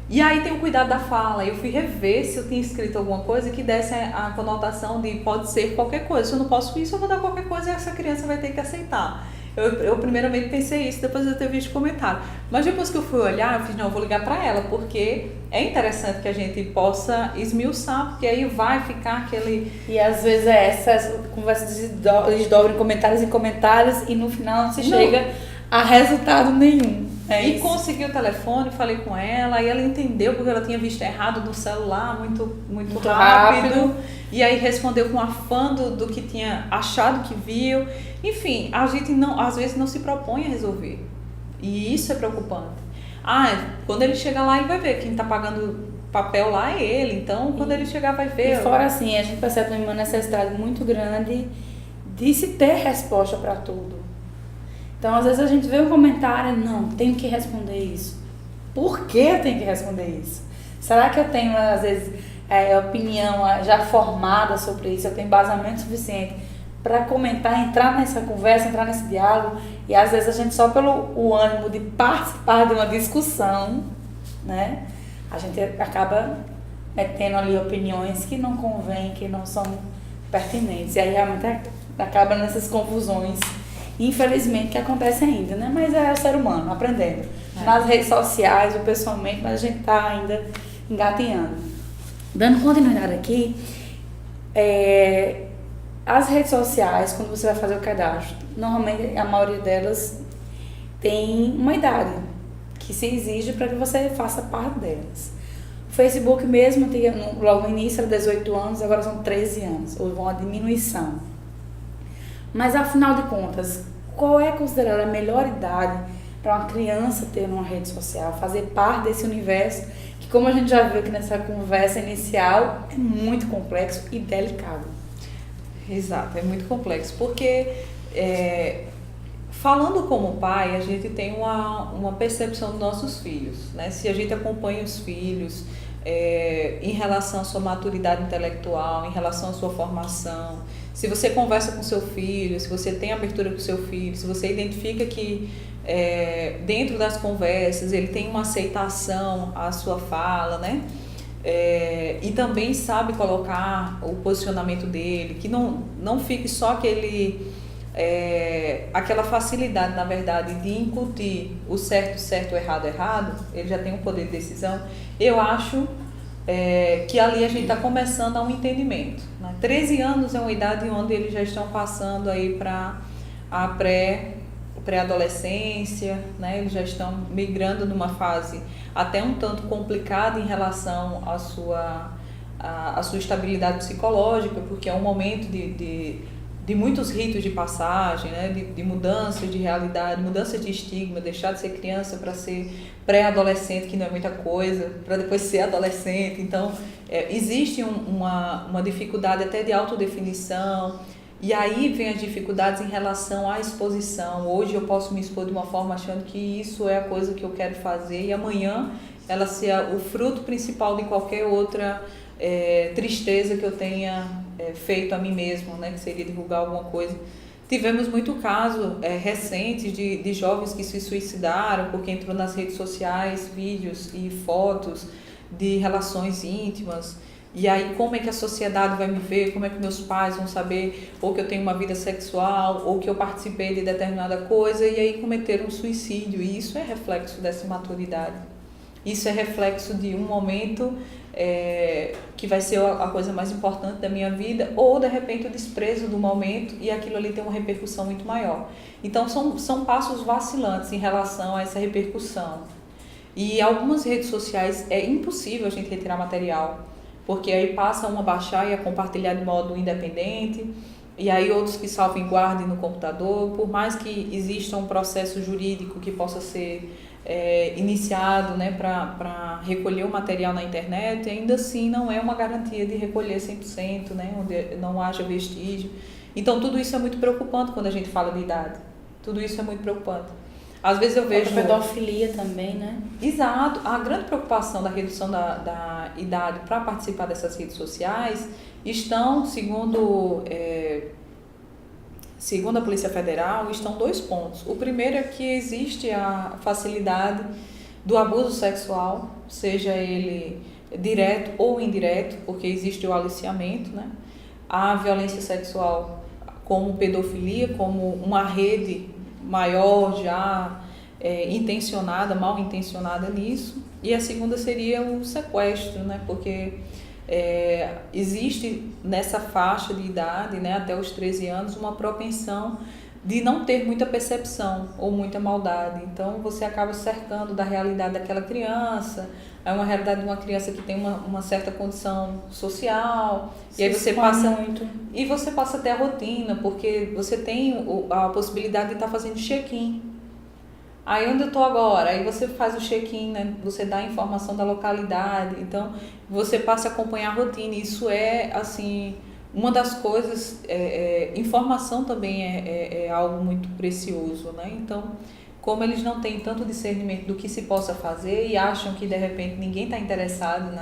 E aí tem o cuidado da fala. Eu fui rever se eu tinha escrito alguma coisa que desse a conotação de pode ser qualquer coisa. Se eu não posso isso, eu vou dar qualquer coisa e essa criança vai ter que aceitar. Eu primeiramente pensei isso, depois eu ter visto o comentário. Mas depois que eu fui olhar, eu fiz, não, eu vou ligar para ela, porque é interessante que a gente possa esmiuçar, porque aí vai ficar aquele... E às vezes essas conversas desdobram comentários e comentários e no final não se chega a resultado nenhum. E consegui o telefone, falei com ela, e ela entendeu porque ela tinha visto errado no celular, muito rápido. E aí respondeu com afã do que tinha achado que viu. Enfim, a gente às vezes não se propõe a resolver. E isso é preocupante. Quando ele chegar lá, ele vai ver. Quem está pagando papel lá é ele. Então, quando ele chegar, vai ver. E fora assim, a gente percebe uma necessidade muito grande de se ter resposta para tudo. Então, às vezes a gente vê um comentário, não, tenho que responder isso. Por que eu tenho que responder isso? Será que eu tenho, às vezes, opinião já formada sobre isso? Eu tenho embasamento suficiente para comentar, entrar nessa conversa, entrar nesse diálogo? E às vezes a gente só pelo o ânimo de participar de uma discussão, né? A gente acaba tendo ali opiniões que não convêm, que não são pertinentes. E aí realmente acaba nessas confusões. Infelizmente que acontece ainda, né? Mas é o ser humano aprendendo. Nas redes sociais ou pessoalmente, mas a gente está ainda engatinhando. Dando continuidade aqui, as redes sociais, quando você vai fazer o cadastro, normalmente a maioria delas tem uma idade que se exige para que você faça parte delas. O Facebook mesmo, logo no início era 18 anos, agora são 13 anos, houve uma diminuição. Mas, afinal de contas, qual é considerada a melhor idade para uma criança ter uma rede social, fazer parte desse universo, que, como a gente já viu aqui nessa conversa inicial, é muito complexo e delicado. Exato, é muito complexo, porque Falando como pai, a gente tem uma percepção dos nossos filhos, né? Se a gente acompanha os filhos em relação à sua maturidade intelectual, em relação à sua formação, se você conversa com seu filho, se você tem abertura com seu filho, se você identifica que dentro das conversas ele tem uma aceitação à sua fala, né? E também sabe colocar o posicionamento dele, que não fique só aquela facilidade, na verdade, de incutir o certo, certo, o errado, errado. Ele já tem um poder de decisão. Eu acho que ali a gente está começando a um entendimento, né? 13 anos é uma idade onde eles já estão passando aí para a pré-adolescência, né? Eles já estão migrando numa fase até um tanto complicada em relação à sua estabilidade psicológica, porque é um momento de muitos ritos de passagem, né? de mudança de realidade, mudança de estigma, deixar de ser criança para ser pré-adolescente, que não é muita coisa, para depois ser adolescente. Então, existe uma dificuldade até de autodefinição, e aí vem as dificuldades em relação à exposição. Hoje eu posso me expor de uma forma achando que isso é a coisa que eu quero fazer, e amanhã ela ser o fruto principal de qualquer outra tristeza que eu tenha feito a mim mesmo, né, que seria divulgar alguma coisa. Tivemos muito caso recentes de jovens que se suicidaram porque entrou nas redes sociais vídeos e fotos de relações íntimas. E aí, como é que a sociedade vai me ver? Como é que meus pais vão saber ou que eu tenho uma vida sexual ou que eu participei de determinada coisa, e aí cometeram um suicídio. E isso é reflexo dessa imaturidade. Isso é reflexo de um momento que vai ser a coisa mais importante da minha vida, ou de repente o desprezo do momento, e aquilo ali tem uma repercussão muito maior. Então são passos vacilantes em relação a essa repercussão. E algumas redes sociais é impossível a gente retirar material, porque aí passa um a baixar e a compartilhar de modo independente, e aí outros que salvem e guardem no computador. Por mais que exista um processo jurídico que possa ser iniciado, né, para recolher o material na internet, ainda assim não é uma garantia de recolher 100%, né, onde não haja vestígio. Então tudo isso é muito preocupante quando a gente fala de idade. Tudo isso é muito preocupante. Às vezes eu vejo... A pedofilia também, né? Exato. A grande preocupação da redução da idade para participar dessas redes sociais estão, segundo a Polícia Federal, estão 2 pontos. O primeiro é que existe a facilidade do abuso sexual, seja ele direto ou indireto, porque existe o aliciamento, né? A violência sexual como pedofilia, como uma rede maior já intencionada, mal intencionada nisso. E a segunda seria o sequestro, né? Porque existe nessa faixa de idade, né, até os 13 anos, uma propensão de não ter muita percepção ou muita maldade. Então você acaba cercando da realidade daquela criança, é uma realidade de uma criança que tem uma certa condição social, e aí você passa muito. E você passa até a rotina, porque você tem a possibilidade de estar fazendo check-in. Aí onde eu estou agora? Aí você faz o check-in, né? Você dá a informação da localidade, então você passa a acompanhar a rotina. Isso é, assim, uma das coisas, informação também é algo muito precioso, né? Então, como eles não têm tanto discernimento do que se possa fazer e acham que de repente ninguém está interessado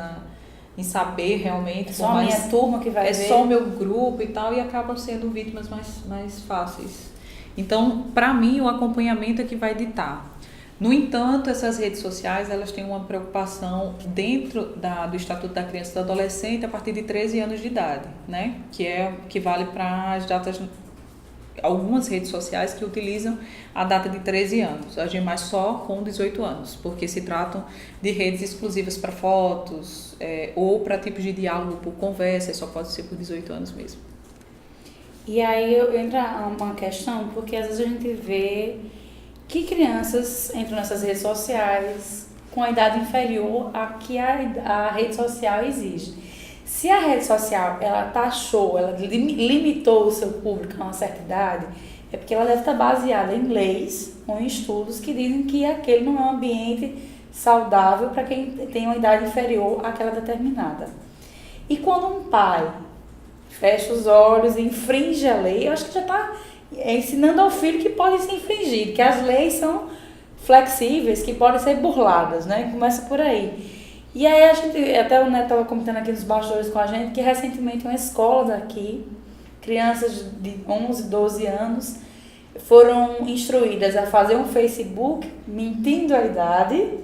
em saber realmente, só a minha turma que vai ver. Só o meu grupo e tal, e acabam sendo vítimas mais fáceis. Então, para mim, o acompanhamento é que vai ditar. No entanto, essas redes sociais, elas têm uma preocupação dentro do Estatuto da Criança e do Adolescente a partir de 13 anos de idade, né? Que vale para as datas, algumas redes sociais que utilizam a data de 13 anos, as demais só com 18 anos, porque se tratam de redes exclusivas para fotos ou para tipos de diálogo por conversa, só pode ser por 18 anos mesmo. E aí entra uma questão, porque às vezes a gente vê que crianças entram nessas redes sociais com a idade inferior a que a rede social exige. Se a rede social, ela taxou, ela limitou o seu público a uma certa idade, é porque ela deve estar baseada em leis ou em estudos que dizem que aquele não é um ambiente saudável para quem tem uma idade inferior àquela determinada. E quando um pai fecha os olhos e infringe a lei, eu acho que já está ensinando ao filho que pode ser infringido, que as leis são flexíveis, que podem ser burladas, né? Começa por aí. E aí a gente, até o Neto estava comentando aqui nos bastidores com a gente, que recentemente uma escola daqui, crianças de 11, 12 anos, foram instruídas a fazer um Facebook mentindo a idade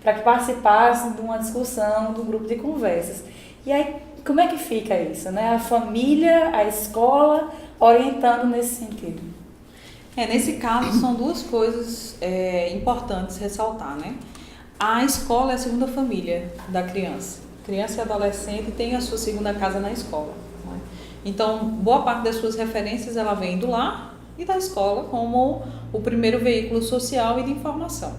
para que participassem de uma discussão, de um grupo de conversas. E aí, como é que fica isso, né? A família, a escola orientando nesse sentido. Nesse caso, são duas coisas importantes ressaltar, né? A escola é a segunda família da criança. Criança e adolescente tem a sua segunda casa na escola, né? Então, boa parte das suas referências ela vem do lar e da escola como o primeiro veículo social e de informação.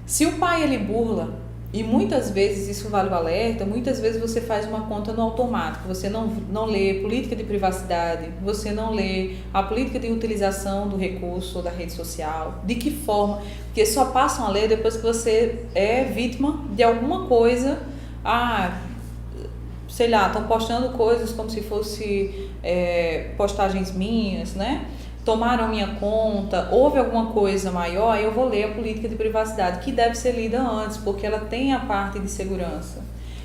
Se o pai ele burla, e muitas vezes isso vale o alerta, muitas vezes você faz uma conta no automático, você não lê política de privacidade, você não lê a política de utilização do recurso ou da rede social, de que forma, porque só passam a ler depois que você é vítima de alguma coisa, sei lá, estão postando coisas como se fosse postagens minhas, né? Tomaram minha conta, houve alguma coisa maior, aí eu vou ler a política de privacidade, que deve ser lida antes, porque ela tem a parte de segurança.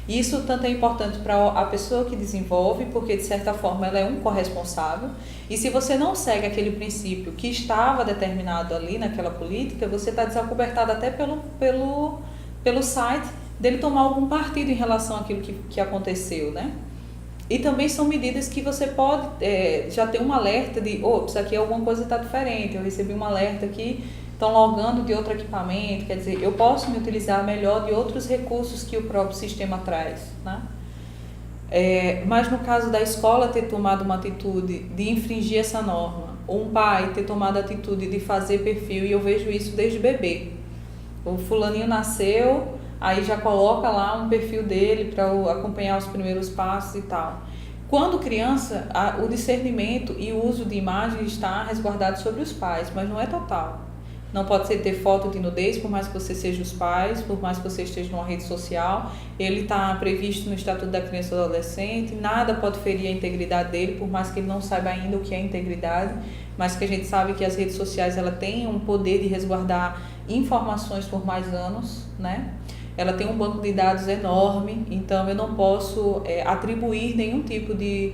Isso tanto é importante para a pessoa que desenvolve, porque de certa forma ela é um corresponsável, e se você não segue aquele princípio que estava determinado ali naquela política, você está desacobertado até pelo site dele tomar algum partido em relação àquilo que aconteceu, né? E também são medidas que você pode já ter um alerta de, isso aqui alguma coisa está diferente, eu recebi um alerta aqui, estão logando de outro equipamento, quer dizer, eu posso me utilizar melhor de outros recursos que o próprio sistema traz, né? Mas no caso da escola ter tomado uma atitude de infringir essa norma, ou um pai ter tomado a atitude de fazer perfil, e eu vejo isso desde bebê. O fulaninho nasceu, aí já coloca lá um perfil dele para acompanhar os primeiros passos e tal. Quando criança, o discernimento e o uso de imagem está resguardado sobre os pais, mas não é total. Não pode ser ter foto de nudez, por mais que você seja os pais, por mais que você esteja numa rede social. Ele está previsto no Estatuto da Criança e do Adolescente, nada pode ferir a integridade dele, por mais que ele não saiba ainda o que é integridade, mas que a gente sabe que as redes sociais ela tem um poder de resguardar informações por mais anos, né? Ela tem um banco de dados enorme, então eu não posso atribuir nenhum tipo de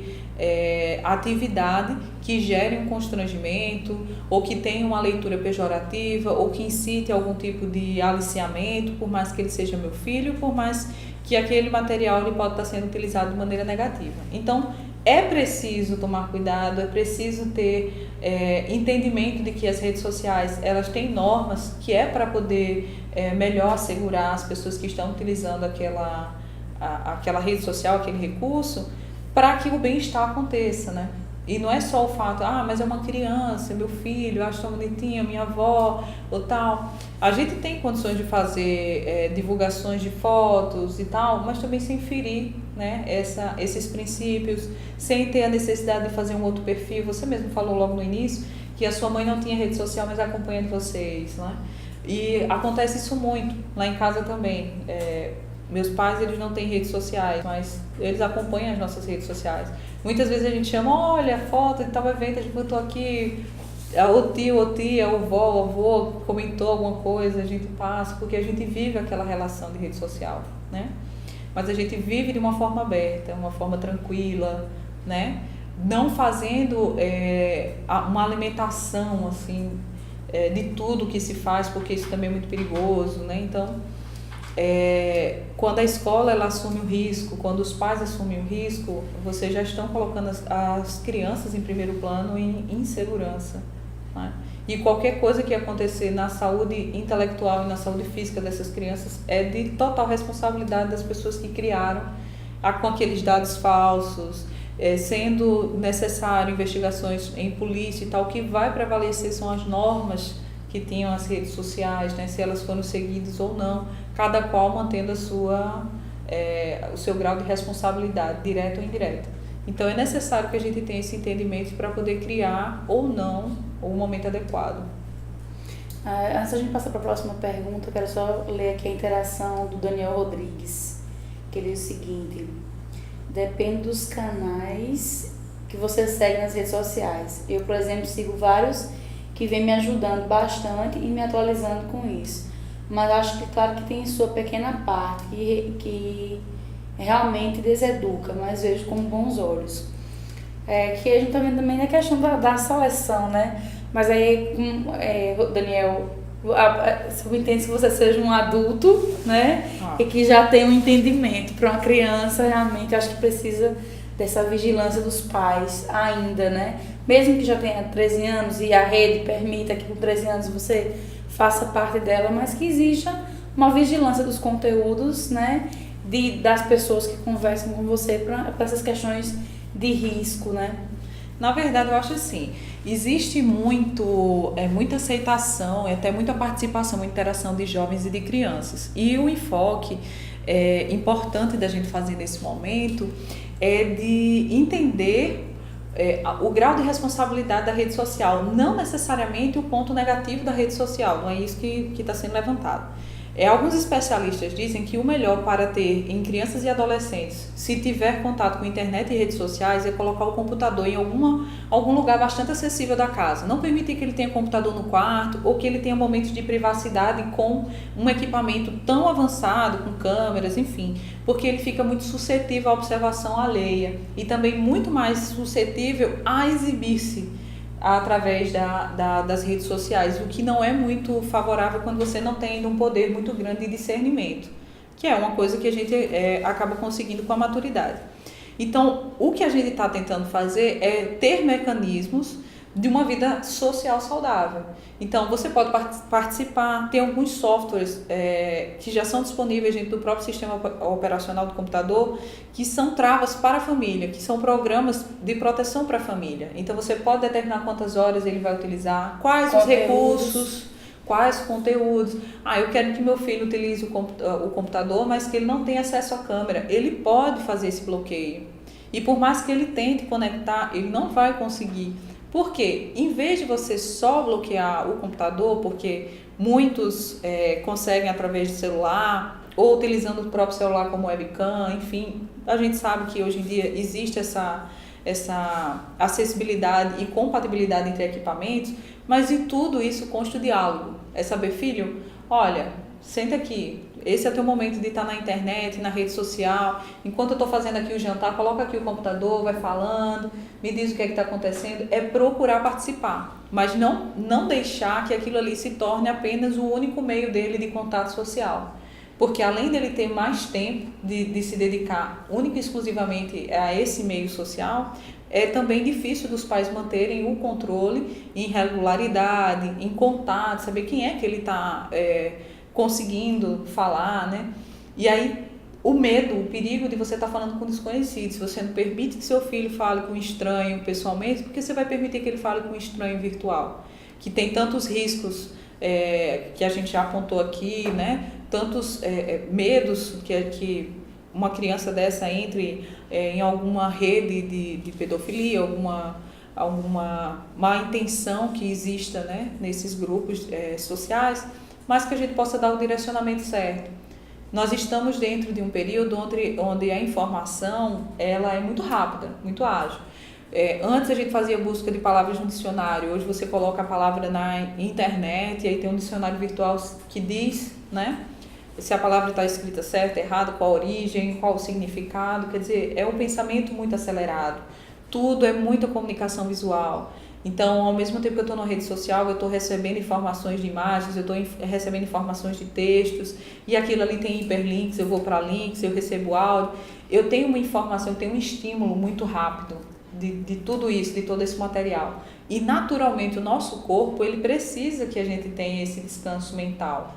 atividade que gere um constrangimento, ou que tenha uma leitura pejorativa, ou que incite algum tipo de aliciamento, por mais que ele seja meu filho, por mais que aquele material ele pode estar sendo utilizado de maneira negativa. Então, é preciso tomar cuidado, é preciso ter entendimento de que as redes sociais elas têm normas que é para poder melhor assegurar as pessoas que estão utilizando aquela rede social, aquele recurso, para que o bem-estar aconteça, né? E não é só o fato, mas é uma criança, meu filho, eu acho tão bonitinho, minha avó, ou tal. A gente tem condições de fazer divulgações de fotos e tal, mas também sem ferir, né, esses princípios, sem ter a necessidade de fazer um outro perfil. Você mesmo falou logo no início que a sua mãe não tinha rede social, mas acompanha de vocês, né? E acontece isso muito, lá em casa também. Meus pais, eles não têm redes sociais, mas eles acompanham as nossas redes sociais. Muitas vezes a gente chama, olha, foto de tal evento, a gente botou aqui, o tio, ou tia, o vó, o avô comentou alguma coisa, a gente passa, porque a gente vive aquela relação de rede social, né? Mas a gente vive de uma forma aberta, uma forma tranquila, né? Não fazendo uma alimentação, assim, de tudo que se faz, porque isso também é muito perigoso, né? Então, quando a escola ela assume o risco, quando os pais assumem o risco, vocês já estão colocando as crianças em primeiro plano em insegurança, né? E qualquer coisa que acontecer na saúde intelectual e na saúde física dessas crianças é de total responsabilidade das pessoas que criaram com aqueles dados falsos, sendo necessário investigações em polícia e tal. O que vai prevalecer são as normas que tinham as redes sociais, né, se elas foram seguidas ou não, cada qual mantendo o seu grau de responsabilidade, direta ou indireta. Então é necessário que a gente tenha esse entendimento para poder criar ou não o momento adequado. Antes da gente passar para a próxima pergunta, eu quero só ler aqui a interação do Daniel Rodrigues, que ele diz o seguinte: depende dos canais que você segue nas redes sociais. Eu, por exemplo, sigo vários que vêm me ajudando bastante e me atualizando com isso. Mas acho que, claro, que tem sua pequena parte que realmente deseduca, mas vejo com bons olhos. Que a gente tá vendo também na questão da seleção, né? Mas aí, Daniel, eu entendo que você seja um adulto, né? E que já tem um entendimento. Para uma criança, realmente, acho que precisa dessa vigilância dos pais ainda, né? Mesmo que já tenha 13 anos e a rede permita que com 13 anos você faça parte dela, mas que exija uma vigilância dos conteúdos, né? Das pessoas que conversam com você para essas questões de risco, né? Na verdade, eu acho assim, existe muita aceitação e até muita participação, muita interação de jovens e de crianças. E o enfoque importante da gente fazer nesse momento é de entender o grau de responsabilidade da rede social, não necessariamente o ponto negativo da rede social, não é isso que está sendo levantado. Alguns especialistas dizem que o melhor para ter em crianças e adolescentes, se tiver contato com internet e redes sociais, é colocar o computador em algum lugar bastante acessível da casa. Não permitir que ele tenha computador no quarto ou que ele tenha momentos de privacidade com um equipamento tão avançado, com câmeras, enfim, porque ele fica muito suscetível à observação alheia e também muito mais suscetível a exibir-se através das redes sociais, o que não é muito favorável quando você não tem um poder muito grande de discernimento, que é uma coisa que a gente acaba conseguindo com a maturidade. Então, o que a gente está tentando fazer é ter mecanismos de uma vida social saudável. Então, você pode participar, tem alguns softwares que já são disponíveis dentro do próprio sistema operacional do computador, que são travas para a família, que são programas de proteção para a família. Então, você pode determinar quantas horas ele vai utilizar, quais os recursos, quais conteúdos. Eu quero que meu filho utilize o computador, mas que ele não tenha acesso à câmera. Ele pode fazer esse bloqueio. E por mais que ele tente conectar, ele não vai conseguir. Por quê? Em vez de você só bloquear o computador, porque muitos conseguem através de celular ou utilizando o próprio celular como webcam, enfim, a gente sabe que hoje em dia existe essa acessibilidade e compatibilidade entre equipamentos, mas de tudo isso consta o diálogo. É saber, filho, olha, senta aqui, esse é o teu momento de estar na internet, na rede social, enquanto eu estou fazendo aqui o jantar, coloca aqui o computador, vai falando, me diz o que está acontecendo, é procurar participar, mas não deixar que aquilo ali se torne apenas o único meio dele de contato social, porque além dele ter mais tempo de se dedicar única e exclusivamente a esse meio social, é também difícil dos pais manterem o controle em regularidade, em contato, saber quem é que ele está conseguindo falar, né? E aí o medo, o perigo de você estar falando com desconhecidos, se você não permite que seu filho fale com um estranho pessoalmente, porque você vai permitir que ele fale com um estranho virtual, que tem tantos riscos que a gente já apontou aqui, né? Tantos medos que uma criança dessa entre em alguma rede de pedofilia, alguma má intenção que exista, né, nesses grupos sociais, mas que a gente possa dar o direcionamento certo. Nós estamos dentro de um período onde a informação ela é muito rápida, muito ágil. Antes a gente fazia busca de palavras no dicionário, hoje você coloca a palavra na internet e aí tem um dicionário virtual que diz, né, se a palavra está escrita certa, errada, qual a origem, qual o significado. Quer dizer, é um pensamento muito acelerado, tudo é muita comunicação visual. Então, ao mesmo tempo que eu estou na rede social, eu estou recebendo informações de imagens, eu estou recebendo informações de textos, e aquilo ali tem hiperlinks, eu vou para links, eu recebo áudio. Eu tenho uma informação, eu tenho um estímulo muito rápido de tudo isso, de todo esse material. E, naturalmente, o nosso corpo, ele precisa que a gente tenha esse descanso mental.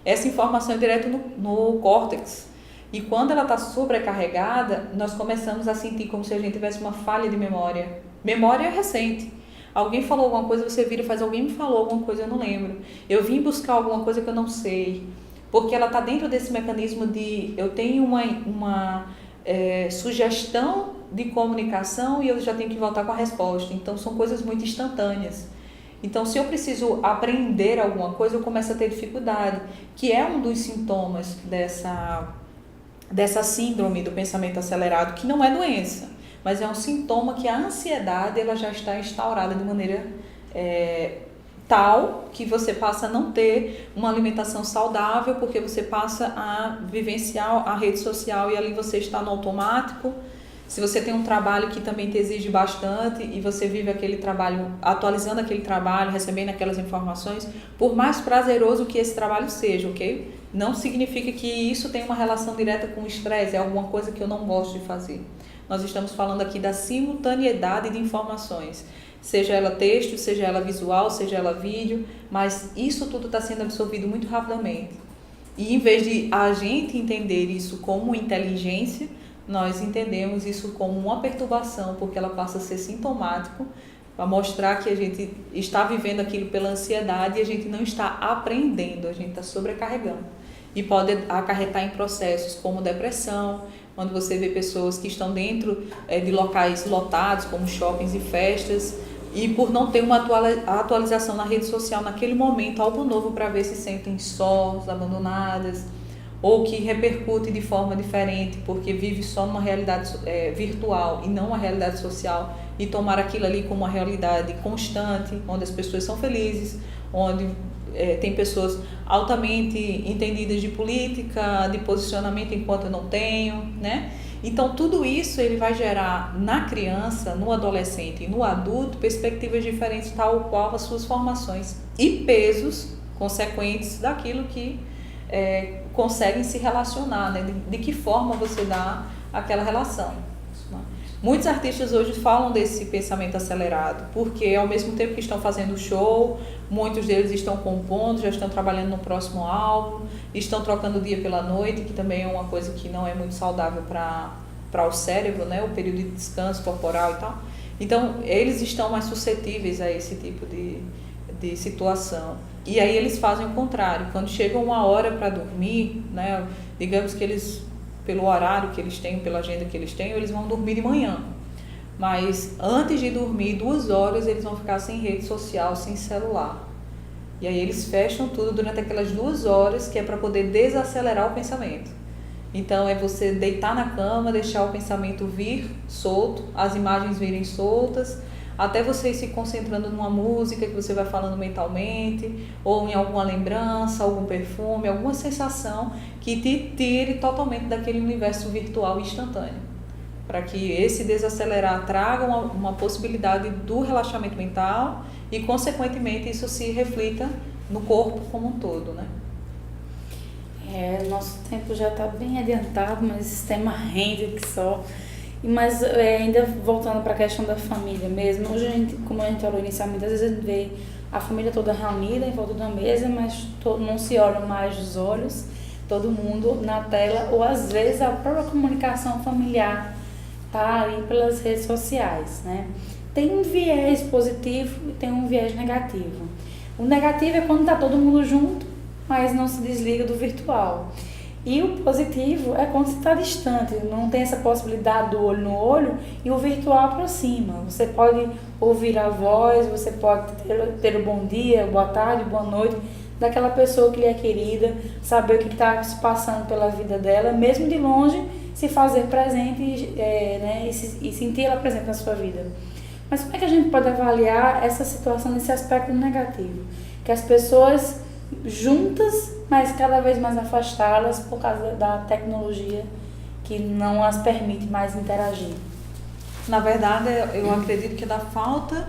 Essa informação é direto no córtex. E quando ela está sobrecarregada, nós começamos a sentir como se a gente tivesse uma falha de memória. Memória recente. Alguém falou alguma coisa, você vira e faz, alguém me falou alguma coisa, eu não lembro. Eu vim buscar alguma coisa que eu não sei. Porque ela está dentro desse mecanismo de, eu tenho uma sugestão de comunicação e eu já tenho que voltar com a resposta. Então, são coisas muito instantâneas. Então, se eu preciso aprender alguma coisa, eu começo a ter dificuldade, que é um dos sintomas dessa síndrome do pensamento acelerado, que não é doença. mas é um sintoma que a ansiedade ela já está instaurada de maneira tal que você passa a não ter uma alimentação saudável, porque você passa a vivenciar a rede social e ali você está no automático. Se você tem um trabalho que também te exige bastante e você vive aquele trabalho, atualizando aquele trabalho, recebendo aquelas informações, por mais prazeroso que esse trabalho seja, ok? Não significa que isso tem uma relação direta com o estresse, é alguma coisa que eu não gosto de fazer. Nós estamos falando aqui da simultaneidade de informações, seja ela texto, seja ela visual, seja ela vídeo, mas isso tudo está sendo absorvido muito rapidamente. E em vez de a gente entender isso como inteligência, nós entendemos isso como uma perturbação, porque ela passa a ser sintomático, para mostrar que a gente está vivendo aquilo pela ansiedade e a gente não está aprendendo, a gente está sobrecarregando. E pode acarretar em processos como depressão, quando você vê pessoas que estão dentro de locais lotados, como shoppings e festas, e por não ter uma atualização na rede social naquele momento, algo novo para ver se sentem sós, abandonadas, ou que repercute de forma diferente, porque vive só numa realidade virtual e não uma realidade social, e tomar aquilo ali como uma realidade constante, onde as pessoas são felizes, onde tem pessoas altamente entendidas de política, de posicionamento, enquanto eu não tenho, né? Então tudo isso ele vai gerar na criança, no adolescente e no adulto perspectivas diferentes, tal qual as suas formações e pesos consequentes daquilo que conseguem se relacionar, né? De que forma você dá aquela relação. Muitos artistas hoje falam desse pensamento acelerado, porque ao mesmo tempo que estão fazendo show, muitos deles estão compondo, já estão trabalhando no próximo álbum, estão trocando o dia pela noite, que também é uma coisa que não é muito saudável para o cérebro, né? O período de descanso corporal e tal. Então, eles estão mais suscetíveis a esse tipo de situação. E aí eles fazem o contrário. Quando chega uma hora para dormir, né? Digamos que eles, pelo horário que eles têm, pela agenda que eles têm, eles vão dormir de manhã. Mas antes de dormir, 2 horas, eles vão ficar sem rede social, sem celular. E aí eles fecham tudo durante aquelas 2 horas, que é para poder desacelerar o pensamento. Então é você deitar na cama, deixar o pensamento vir solto, as imagens virem soltas, até você ir se concentrando numa música que você vai falando mentalmente, ou em alguma lembrança, algum perfume, alguma sensação que te tire totalmente daquele universo virtual instantâneo. Para que esse desacelerar traga uma possibilidade do relaxamento mental e, consequentemente, isso se reflita no corpo como um todo, né? Nosso tempo já está bem adiantado, mas esse tema rende que só. Mas ainda voltando para a questão da família mesmo, hoje como a gente falou inicialmente, às vezes a gente vê a família toda reunida em volta da mesa, mas não se olham mais os olhos, todo mundo na tela, ou às vezes a própria comunicação familiar está aí pelas redes sociais, né? Tem um viés positivo e tem um viés negativo. O negativo é quando está todo mundo junto, mas não se desliga do virtual. E o positivo é quando você está distante, não tem essa possibilidade do olho no olho e o virtual aproxima. Você pode ouvir a voz, você pode ter o bom dia, boa tarde, boa noite daquela pessoa que lhe é querida, saber o que está se passando pela vida dela, mesmo de longe, se fazer presente né, e sentir ela presente na sua vida. Mas como é que a gente pode avaliar essa situação nesse aspecto negativo? Que as pessoas juntas, mas cada vez mais afastadas por causa da tecnologia que não as permite mais interagir. Na verdade, eu acredito que é da falta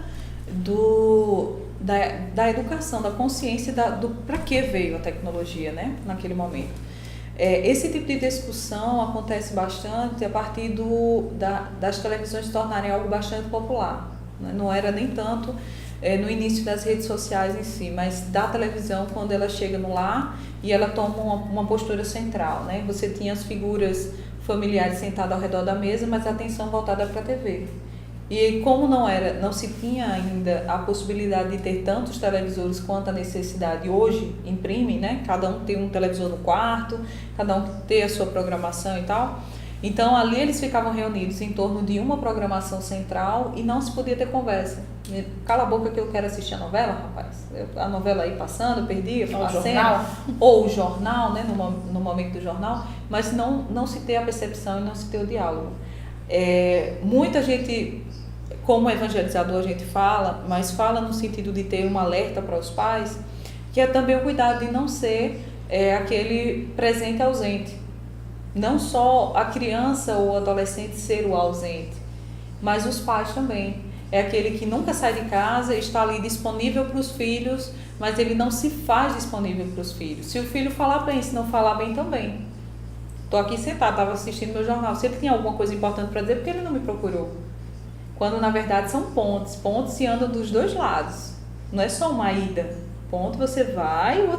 da educação, da consciência do para que veio a tecnologia, né, naquele momento. Esse tipo de discussão acontece bastante a partir das televisões se tornarem algo bastante popular, né? Não era nem tanto no início das redes sociais em si, mas da televisão, quando ela chega no lar e ela toma uma postura central, né? Você tinha as figuras familiares sentadas ao redor da mesa, mas a atenção voltada para a TV. E como não se tinha ainda a possibilidade de ter tantos televisores quanto a necessidade hoje imprime, né? Cada um tem um televisor no quarto, cada um tem a sua programação e tal. Então ali eles ficavam reunidos em torno de uma programação central e não se podia ter conversa. Cala a boca que eu quero assistir a novela, rapaz. A novela aí passando, eu perdi a cena. Ou o jornal, né, no momento do jornal, mas não se ter a percepção e não se ter o diálogo. Muita gente, como evangelizador a gente fala, mas fala no sentido de ter um alerta para os pais, que é também o cuidado de não ser aquele presente ausente. Não só a criança ou o adolescente ser o ausente, mas os pais também. É aquele que nunca sai de casa, está ali disponível para os filhos, mas ele não se faz disponível para os filhos. Se o filho falar bem, se não falar bem também. Estou aqui sentado, estava assistindo meu jornal. Se ele tinha alguma coisa importante para dizer, por que ele não me procurou? Quando na verdade são pontes. Pontes se andam dos dois lados. Não é só uma ida. Ponto, você vai e o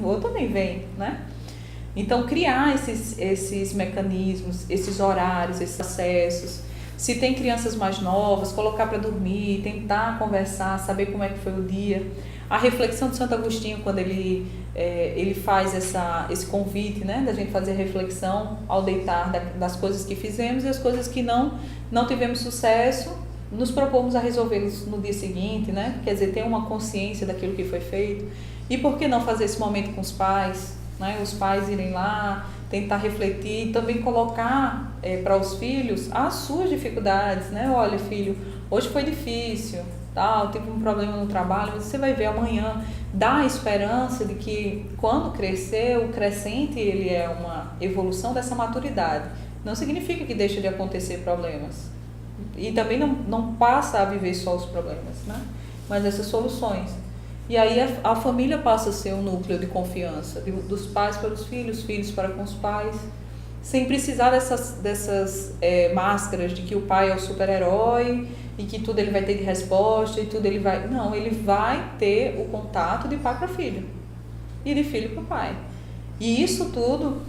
outro também vem, né? Então, criar esses mecanismos, esses horários, esses acessos. Se tem crianças mais novas, colocar para dormir, tentar conversar, saber como é que foi o dia. A reflexão de Santo Agostinho, quando ele faz esse convite, né, da gente fazer reflexão ao deitar das coisas que fizemos e as coisas que não tivemos sucesso, nos propomos a resolvê-los no dia seguinte, né? Quer dizer, ter uma consciência daquilo que foi feito. E por que não fazer esse momento com os pais? Né? Os pais irem lá, tentar refletir e também colocar para os filhos as suas dificuldades, né? Olha, filho, hoje foi difícil, tal, tive um problema no trabalho, mas você vai ver amanhã. Dá a esperança de que quando crescer, o crescente ele é uma evolução dessa maturidade. Não significa que deixa de acontecer problemas. E também não passa a viver só os problemas, né? Mas essas soluções. E aí a família passa a ser um núcleo de confiança, dos pais para os filhos, filhos para com os pais, sem precisar dessas máscaras de que o pai é o super-herói e que tudo ele vai ter de resposta e tudo ele vai... Não, ele vai ter o contato de pai para filho e de filho para pai. E isso tudo,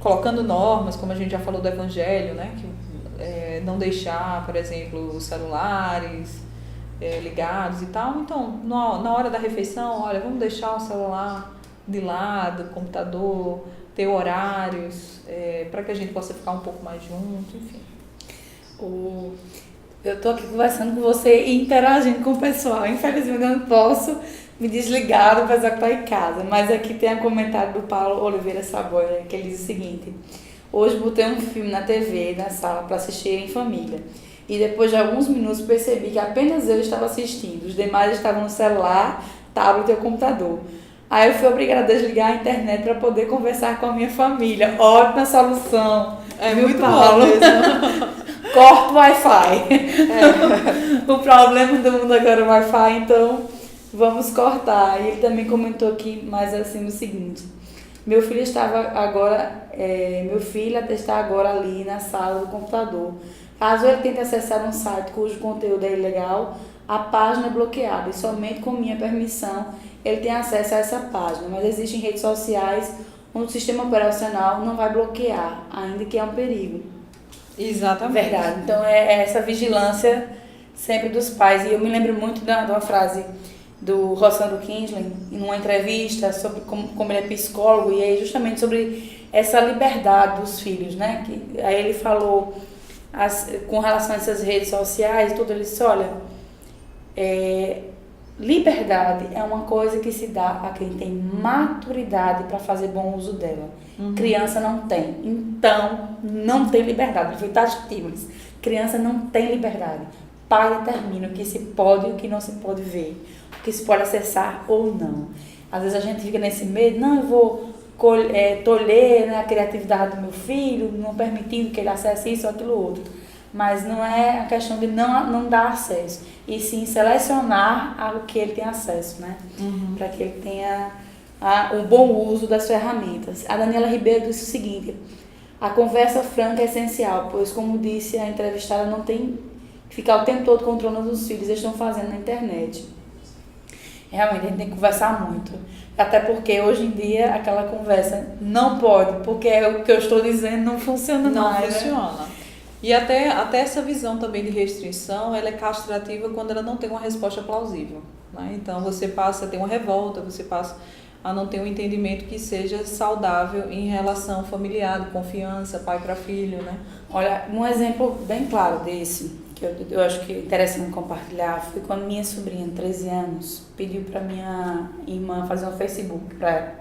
colocando normas, como a gente já falou do evangelho, né? Que, não deixar, por exemplo, os celulares ligados e tal. Então, na hora da refeição, olha, vamos deixar o celular de lado, o computador, ter horários, para que a gente possa ficar um pouco mais junto, enfim. Eu estou aqui conversando com você e interagindo com o pessoal. Infelizmente, eu não posso me desligar do pessoal que está em casa, mas aqui tem um comentário do Paulo Oliveira Saboia, que ele diz o seguinte: hoje botei um filme na TV, na sala, para assistir em família. E depois de alguns minutos percebi que apenas eu estava assistindo. Os demais estavam no celular, tablet ou computador. Aí eu fui obrigada a desligar a internet para poder conversar com a minha família. Ótima solução. Viu, muito Paulo? Corta o Wi-Fi. O problema do mundo agora é o Wi-Fi, então vamos cortar. E ele também comentou aqui mais assim o seguinte: meu filho está agora ali na sala do computador. Caso ele tente acessar um site cujo conteúdo é ilegal, a página é bloqueada e somente com minha permissão ele tem acesso a essa página. Mas existem redes sociais onde o sistema operacional não vai bloquear, ainda que é um perigo. Exatamente. Verdade. Então é essa vigilância sempre dos pais. E eu me lembro muito de uma frase do Rosando Kinsley, em uma entrevista sobre como ele é psicólogo, e aí justamente sobre essa liberdade dos filhos, né? Aí ele falou com relação a essas redes sociais, tudo, ele disse, olha, liberdade é uma coisa que se dá a quem tem maturidade para fazer bom uso dela. Criança não tem, então não tem liberdade. Criança não tem liberdade. Pai determina o que se pode e o que não se pode ver, o que se pode acessar ou não. Às vezes a gente fica nesse medo, não, eu vou tolher, né, a criatividade do meu filho, não permitindo que ele acesse isso ou aquilo outro. Mas não é a questão de não dar acesso, e sim selecionar ao que ele tem acesso, né? Para que ele tenha o bom uso das ferramentas. A Daniela Ribeiro disse o seguinte: a conversa franca é essencial, pois, como disse a entrevistada, não tem que ficar o tempo todo controlando os filhos, eles estão fazendo na internet. Realmente a gente tem que conversar muito, até porque hoje em dia aquela conversa não pode, porque o que eu estou dizendo não funciona mais. Não funciona. Né? E até essa visão também de restrição, ela é castrativa quando ela não tem uma resposta plausível, né? Então você passa a ter uma revolta, você passa a não ter um entendimento que seja saudável em relação familiar, de confiança, pai para filho, né? Olha, um exemplo bem claro desse, que eu acho que é interessante compartilhar, foi quando minha sobrinha, de 13 anos, pediu para minha irmã fazer um Facebook para ela.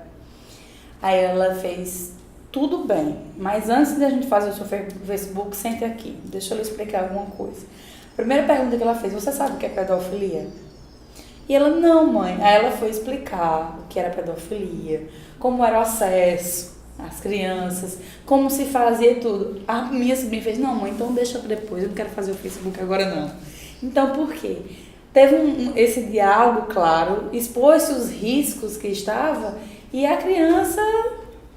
Aí ela fez tudo bem, mas antes da gente fazer o seu Facebook, sente aqui, deixa eu lhe explicar alguma coisa. Primeira pergunta que ela fez, você sabe o que é pedofilia? E ela, não, mãe. Aí ela foi explicar o que era pedofilia, como era o acesso às crianças, como se fazia tudo. A minha sobrinha fez, não, mãe, então deixa pra depois, eu não quero fazer o Facebook agora não. Então, por quê? Teve esse diálogo, claro, expôs-se os riscos que estava e a criança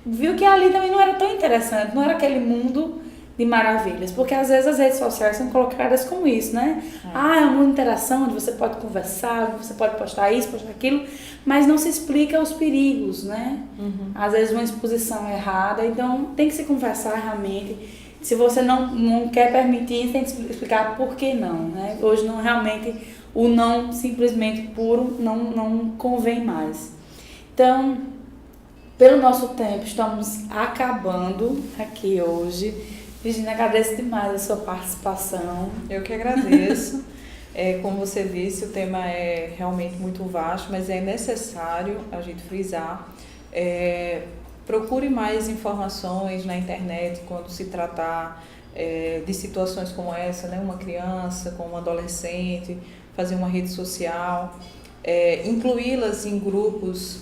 viu que ali também não era tão interessante, não era aquele mundo de maravilhas, porque às vezes as redes sociais são colocadas como isso, né? É uma interação onde você pode conversar, onde você pode postar isso, postar aquilo, mas não se explica os perigos, né? Às vezes uma exposição errada, então tem que se conversar realmente. Se você não quer permitir, tem que explicar por que não, né? Hoje não realmente, o não simplesmente puro não convém mais. Então, pelo nosso tempo, estamos acabando aqui hoje. Virginia, agradeço demais a sua participação. Eu que agradeço. Como você disse, o tema é realmente muito vasto, mas é necessário a gente frisar. Procure mais informações na internet quando se tratar de situações como essa, né? Uma criança com um adolescente, fazer uma rede social. Incluí-las em grupos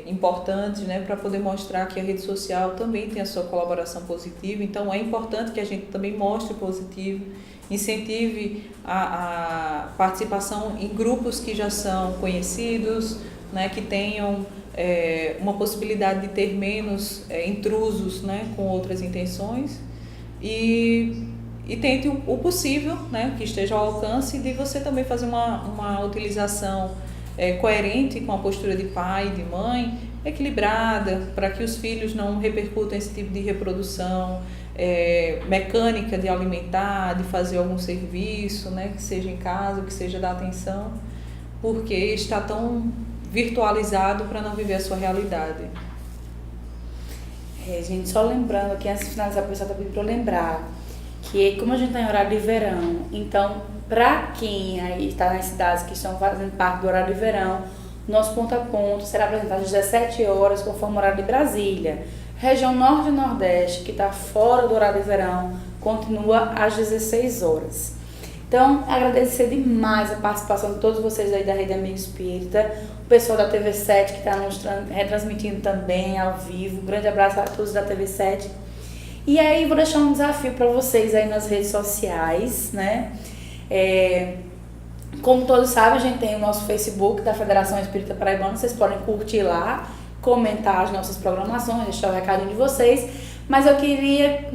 importantes, né, para poder mostrar que a rede social também tem a sua colaboração positiva. Então é importante que a gente também mostre positivo, incentive a participação em grupos que já são conhecidos, né, que tenham uma possibilidade de ter menos intrusos, né, com outras intenções e tente o possível, né, que esteja ao alcance de você também fazer uma utilização coerente com a postura de pai e de mãe, equilibrada, para que os filhos não repercutam esse tipo de reprodução mecânica de alimentar, de fazer algum serviço, né, que seja em casa, que seja da atenção, porque está tão virtualizado para não viver a sua realidade. Gente, só lembrando aqui, antes de finalizar, a pessoa está pedindo para eu lembrar que como a gente está em horário de verão, então para quem aí está nas cidades que estão fazendo parte do horário de verão, nosso ponto a ponto será apresentado às 17 horas, conforme o horário de Brasília. Região Norte e Nordeste, que está fora do horário de verão, continua às 16 horas. Então, agradecer demais a participação de todos vocês aí da Rede Amigo Espírita, o pessoal da TV7 que está nos retransmitindo também ao vivo. Um grande abraço a todos da TV7. E aí, vou deixar um desafio para vocês aí nas redes sociais, né? Como todos sabem, a gente tem o nosso Facebook da Federação Espírita Paraibana, vocês podem curtir lá, comentar as nossas programações, deixar o recadinho de vocês, mas eu queria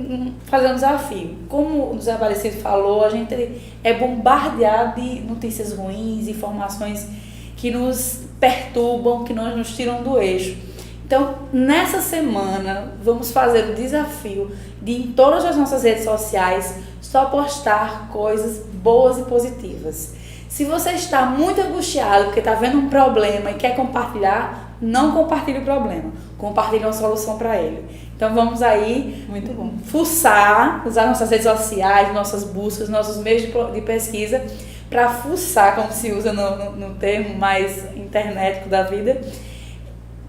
fazer um desafio. Como o José Aparecido falou, a gente é bombardeado de notícias ruins, informações que nos perturbam, que nos tiram do eixo. Então, nessa semana, vamos fazer o desafio de, em todas as nossas redes sociais, só postar coisas boas e positivas. Se você está muito angustiado porque está vendo um problema e quer compartilhar, não compartilhe o problema, compartilhe uma solução para ele. Então vamos aí fuçar, usar nossas redes sociais, nossas buscas, nossos meios de pesquisa para fuçar, como se usa no termo mais internetico da vida,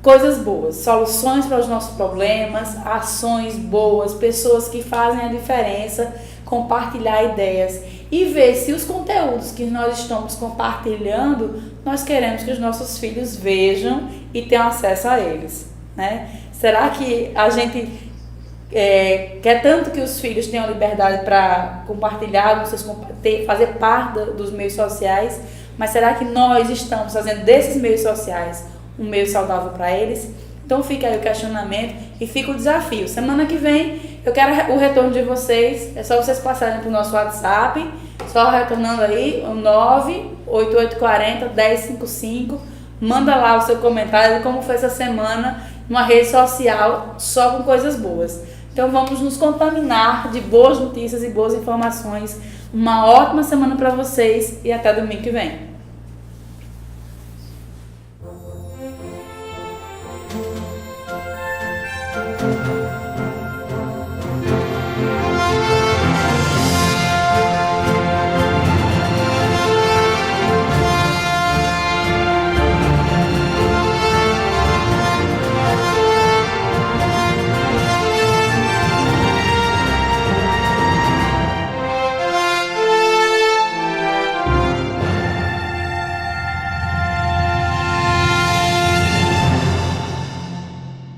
coisas boas, soluções para os nossos problemas, ações boas, pessoas que fazem a diferença, compartilhar ideias e ver se os conteúdos que nós estamos compartilhando, nós queremos que os nossos filhos vejam e tenham acesso a eles, né? Será que a gente quer tanto que os filhos tenham liberdade para compartilhar, fazer parte dos meios sociais, mas será que nós estamos fazendo desses meios sociais um meio saudável para eles? Então fica aí o questionamento e fica o desafio. Semana que vem eu quero o retorno de vocês. É só vocês passarem para o nosso WhatsApp, só retornando aí o 98840-1055. Manda lá o seu comentário de como foi essa semana numa rede social só com coisas boas. Então vamos nos contaminar de boas notícias e boas informações. Uma ótima semana para vocês e até domingo que vem.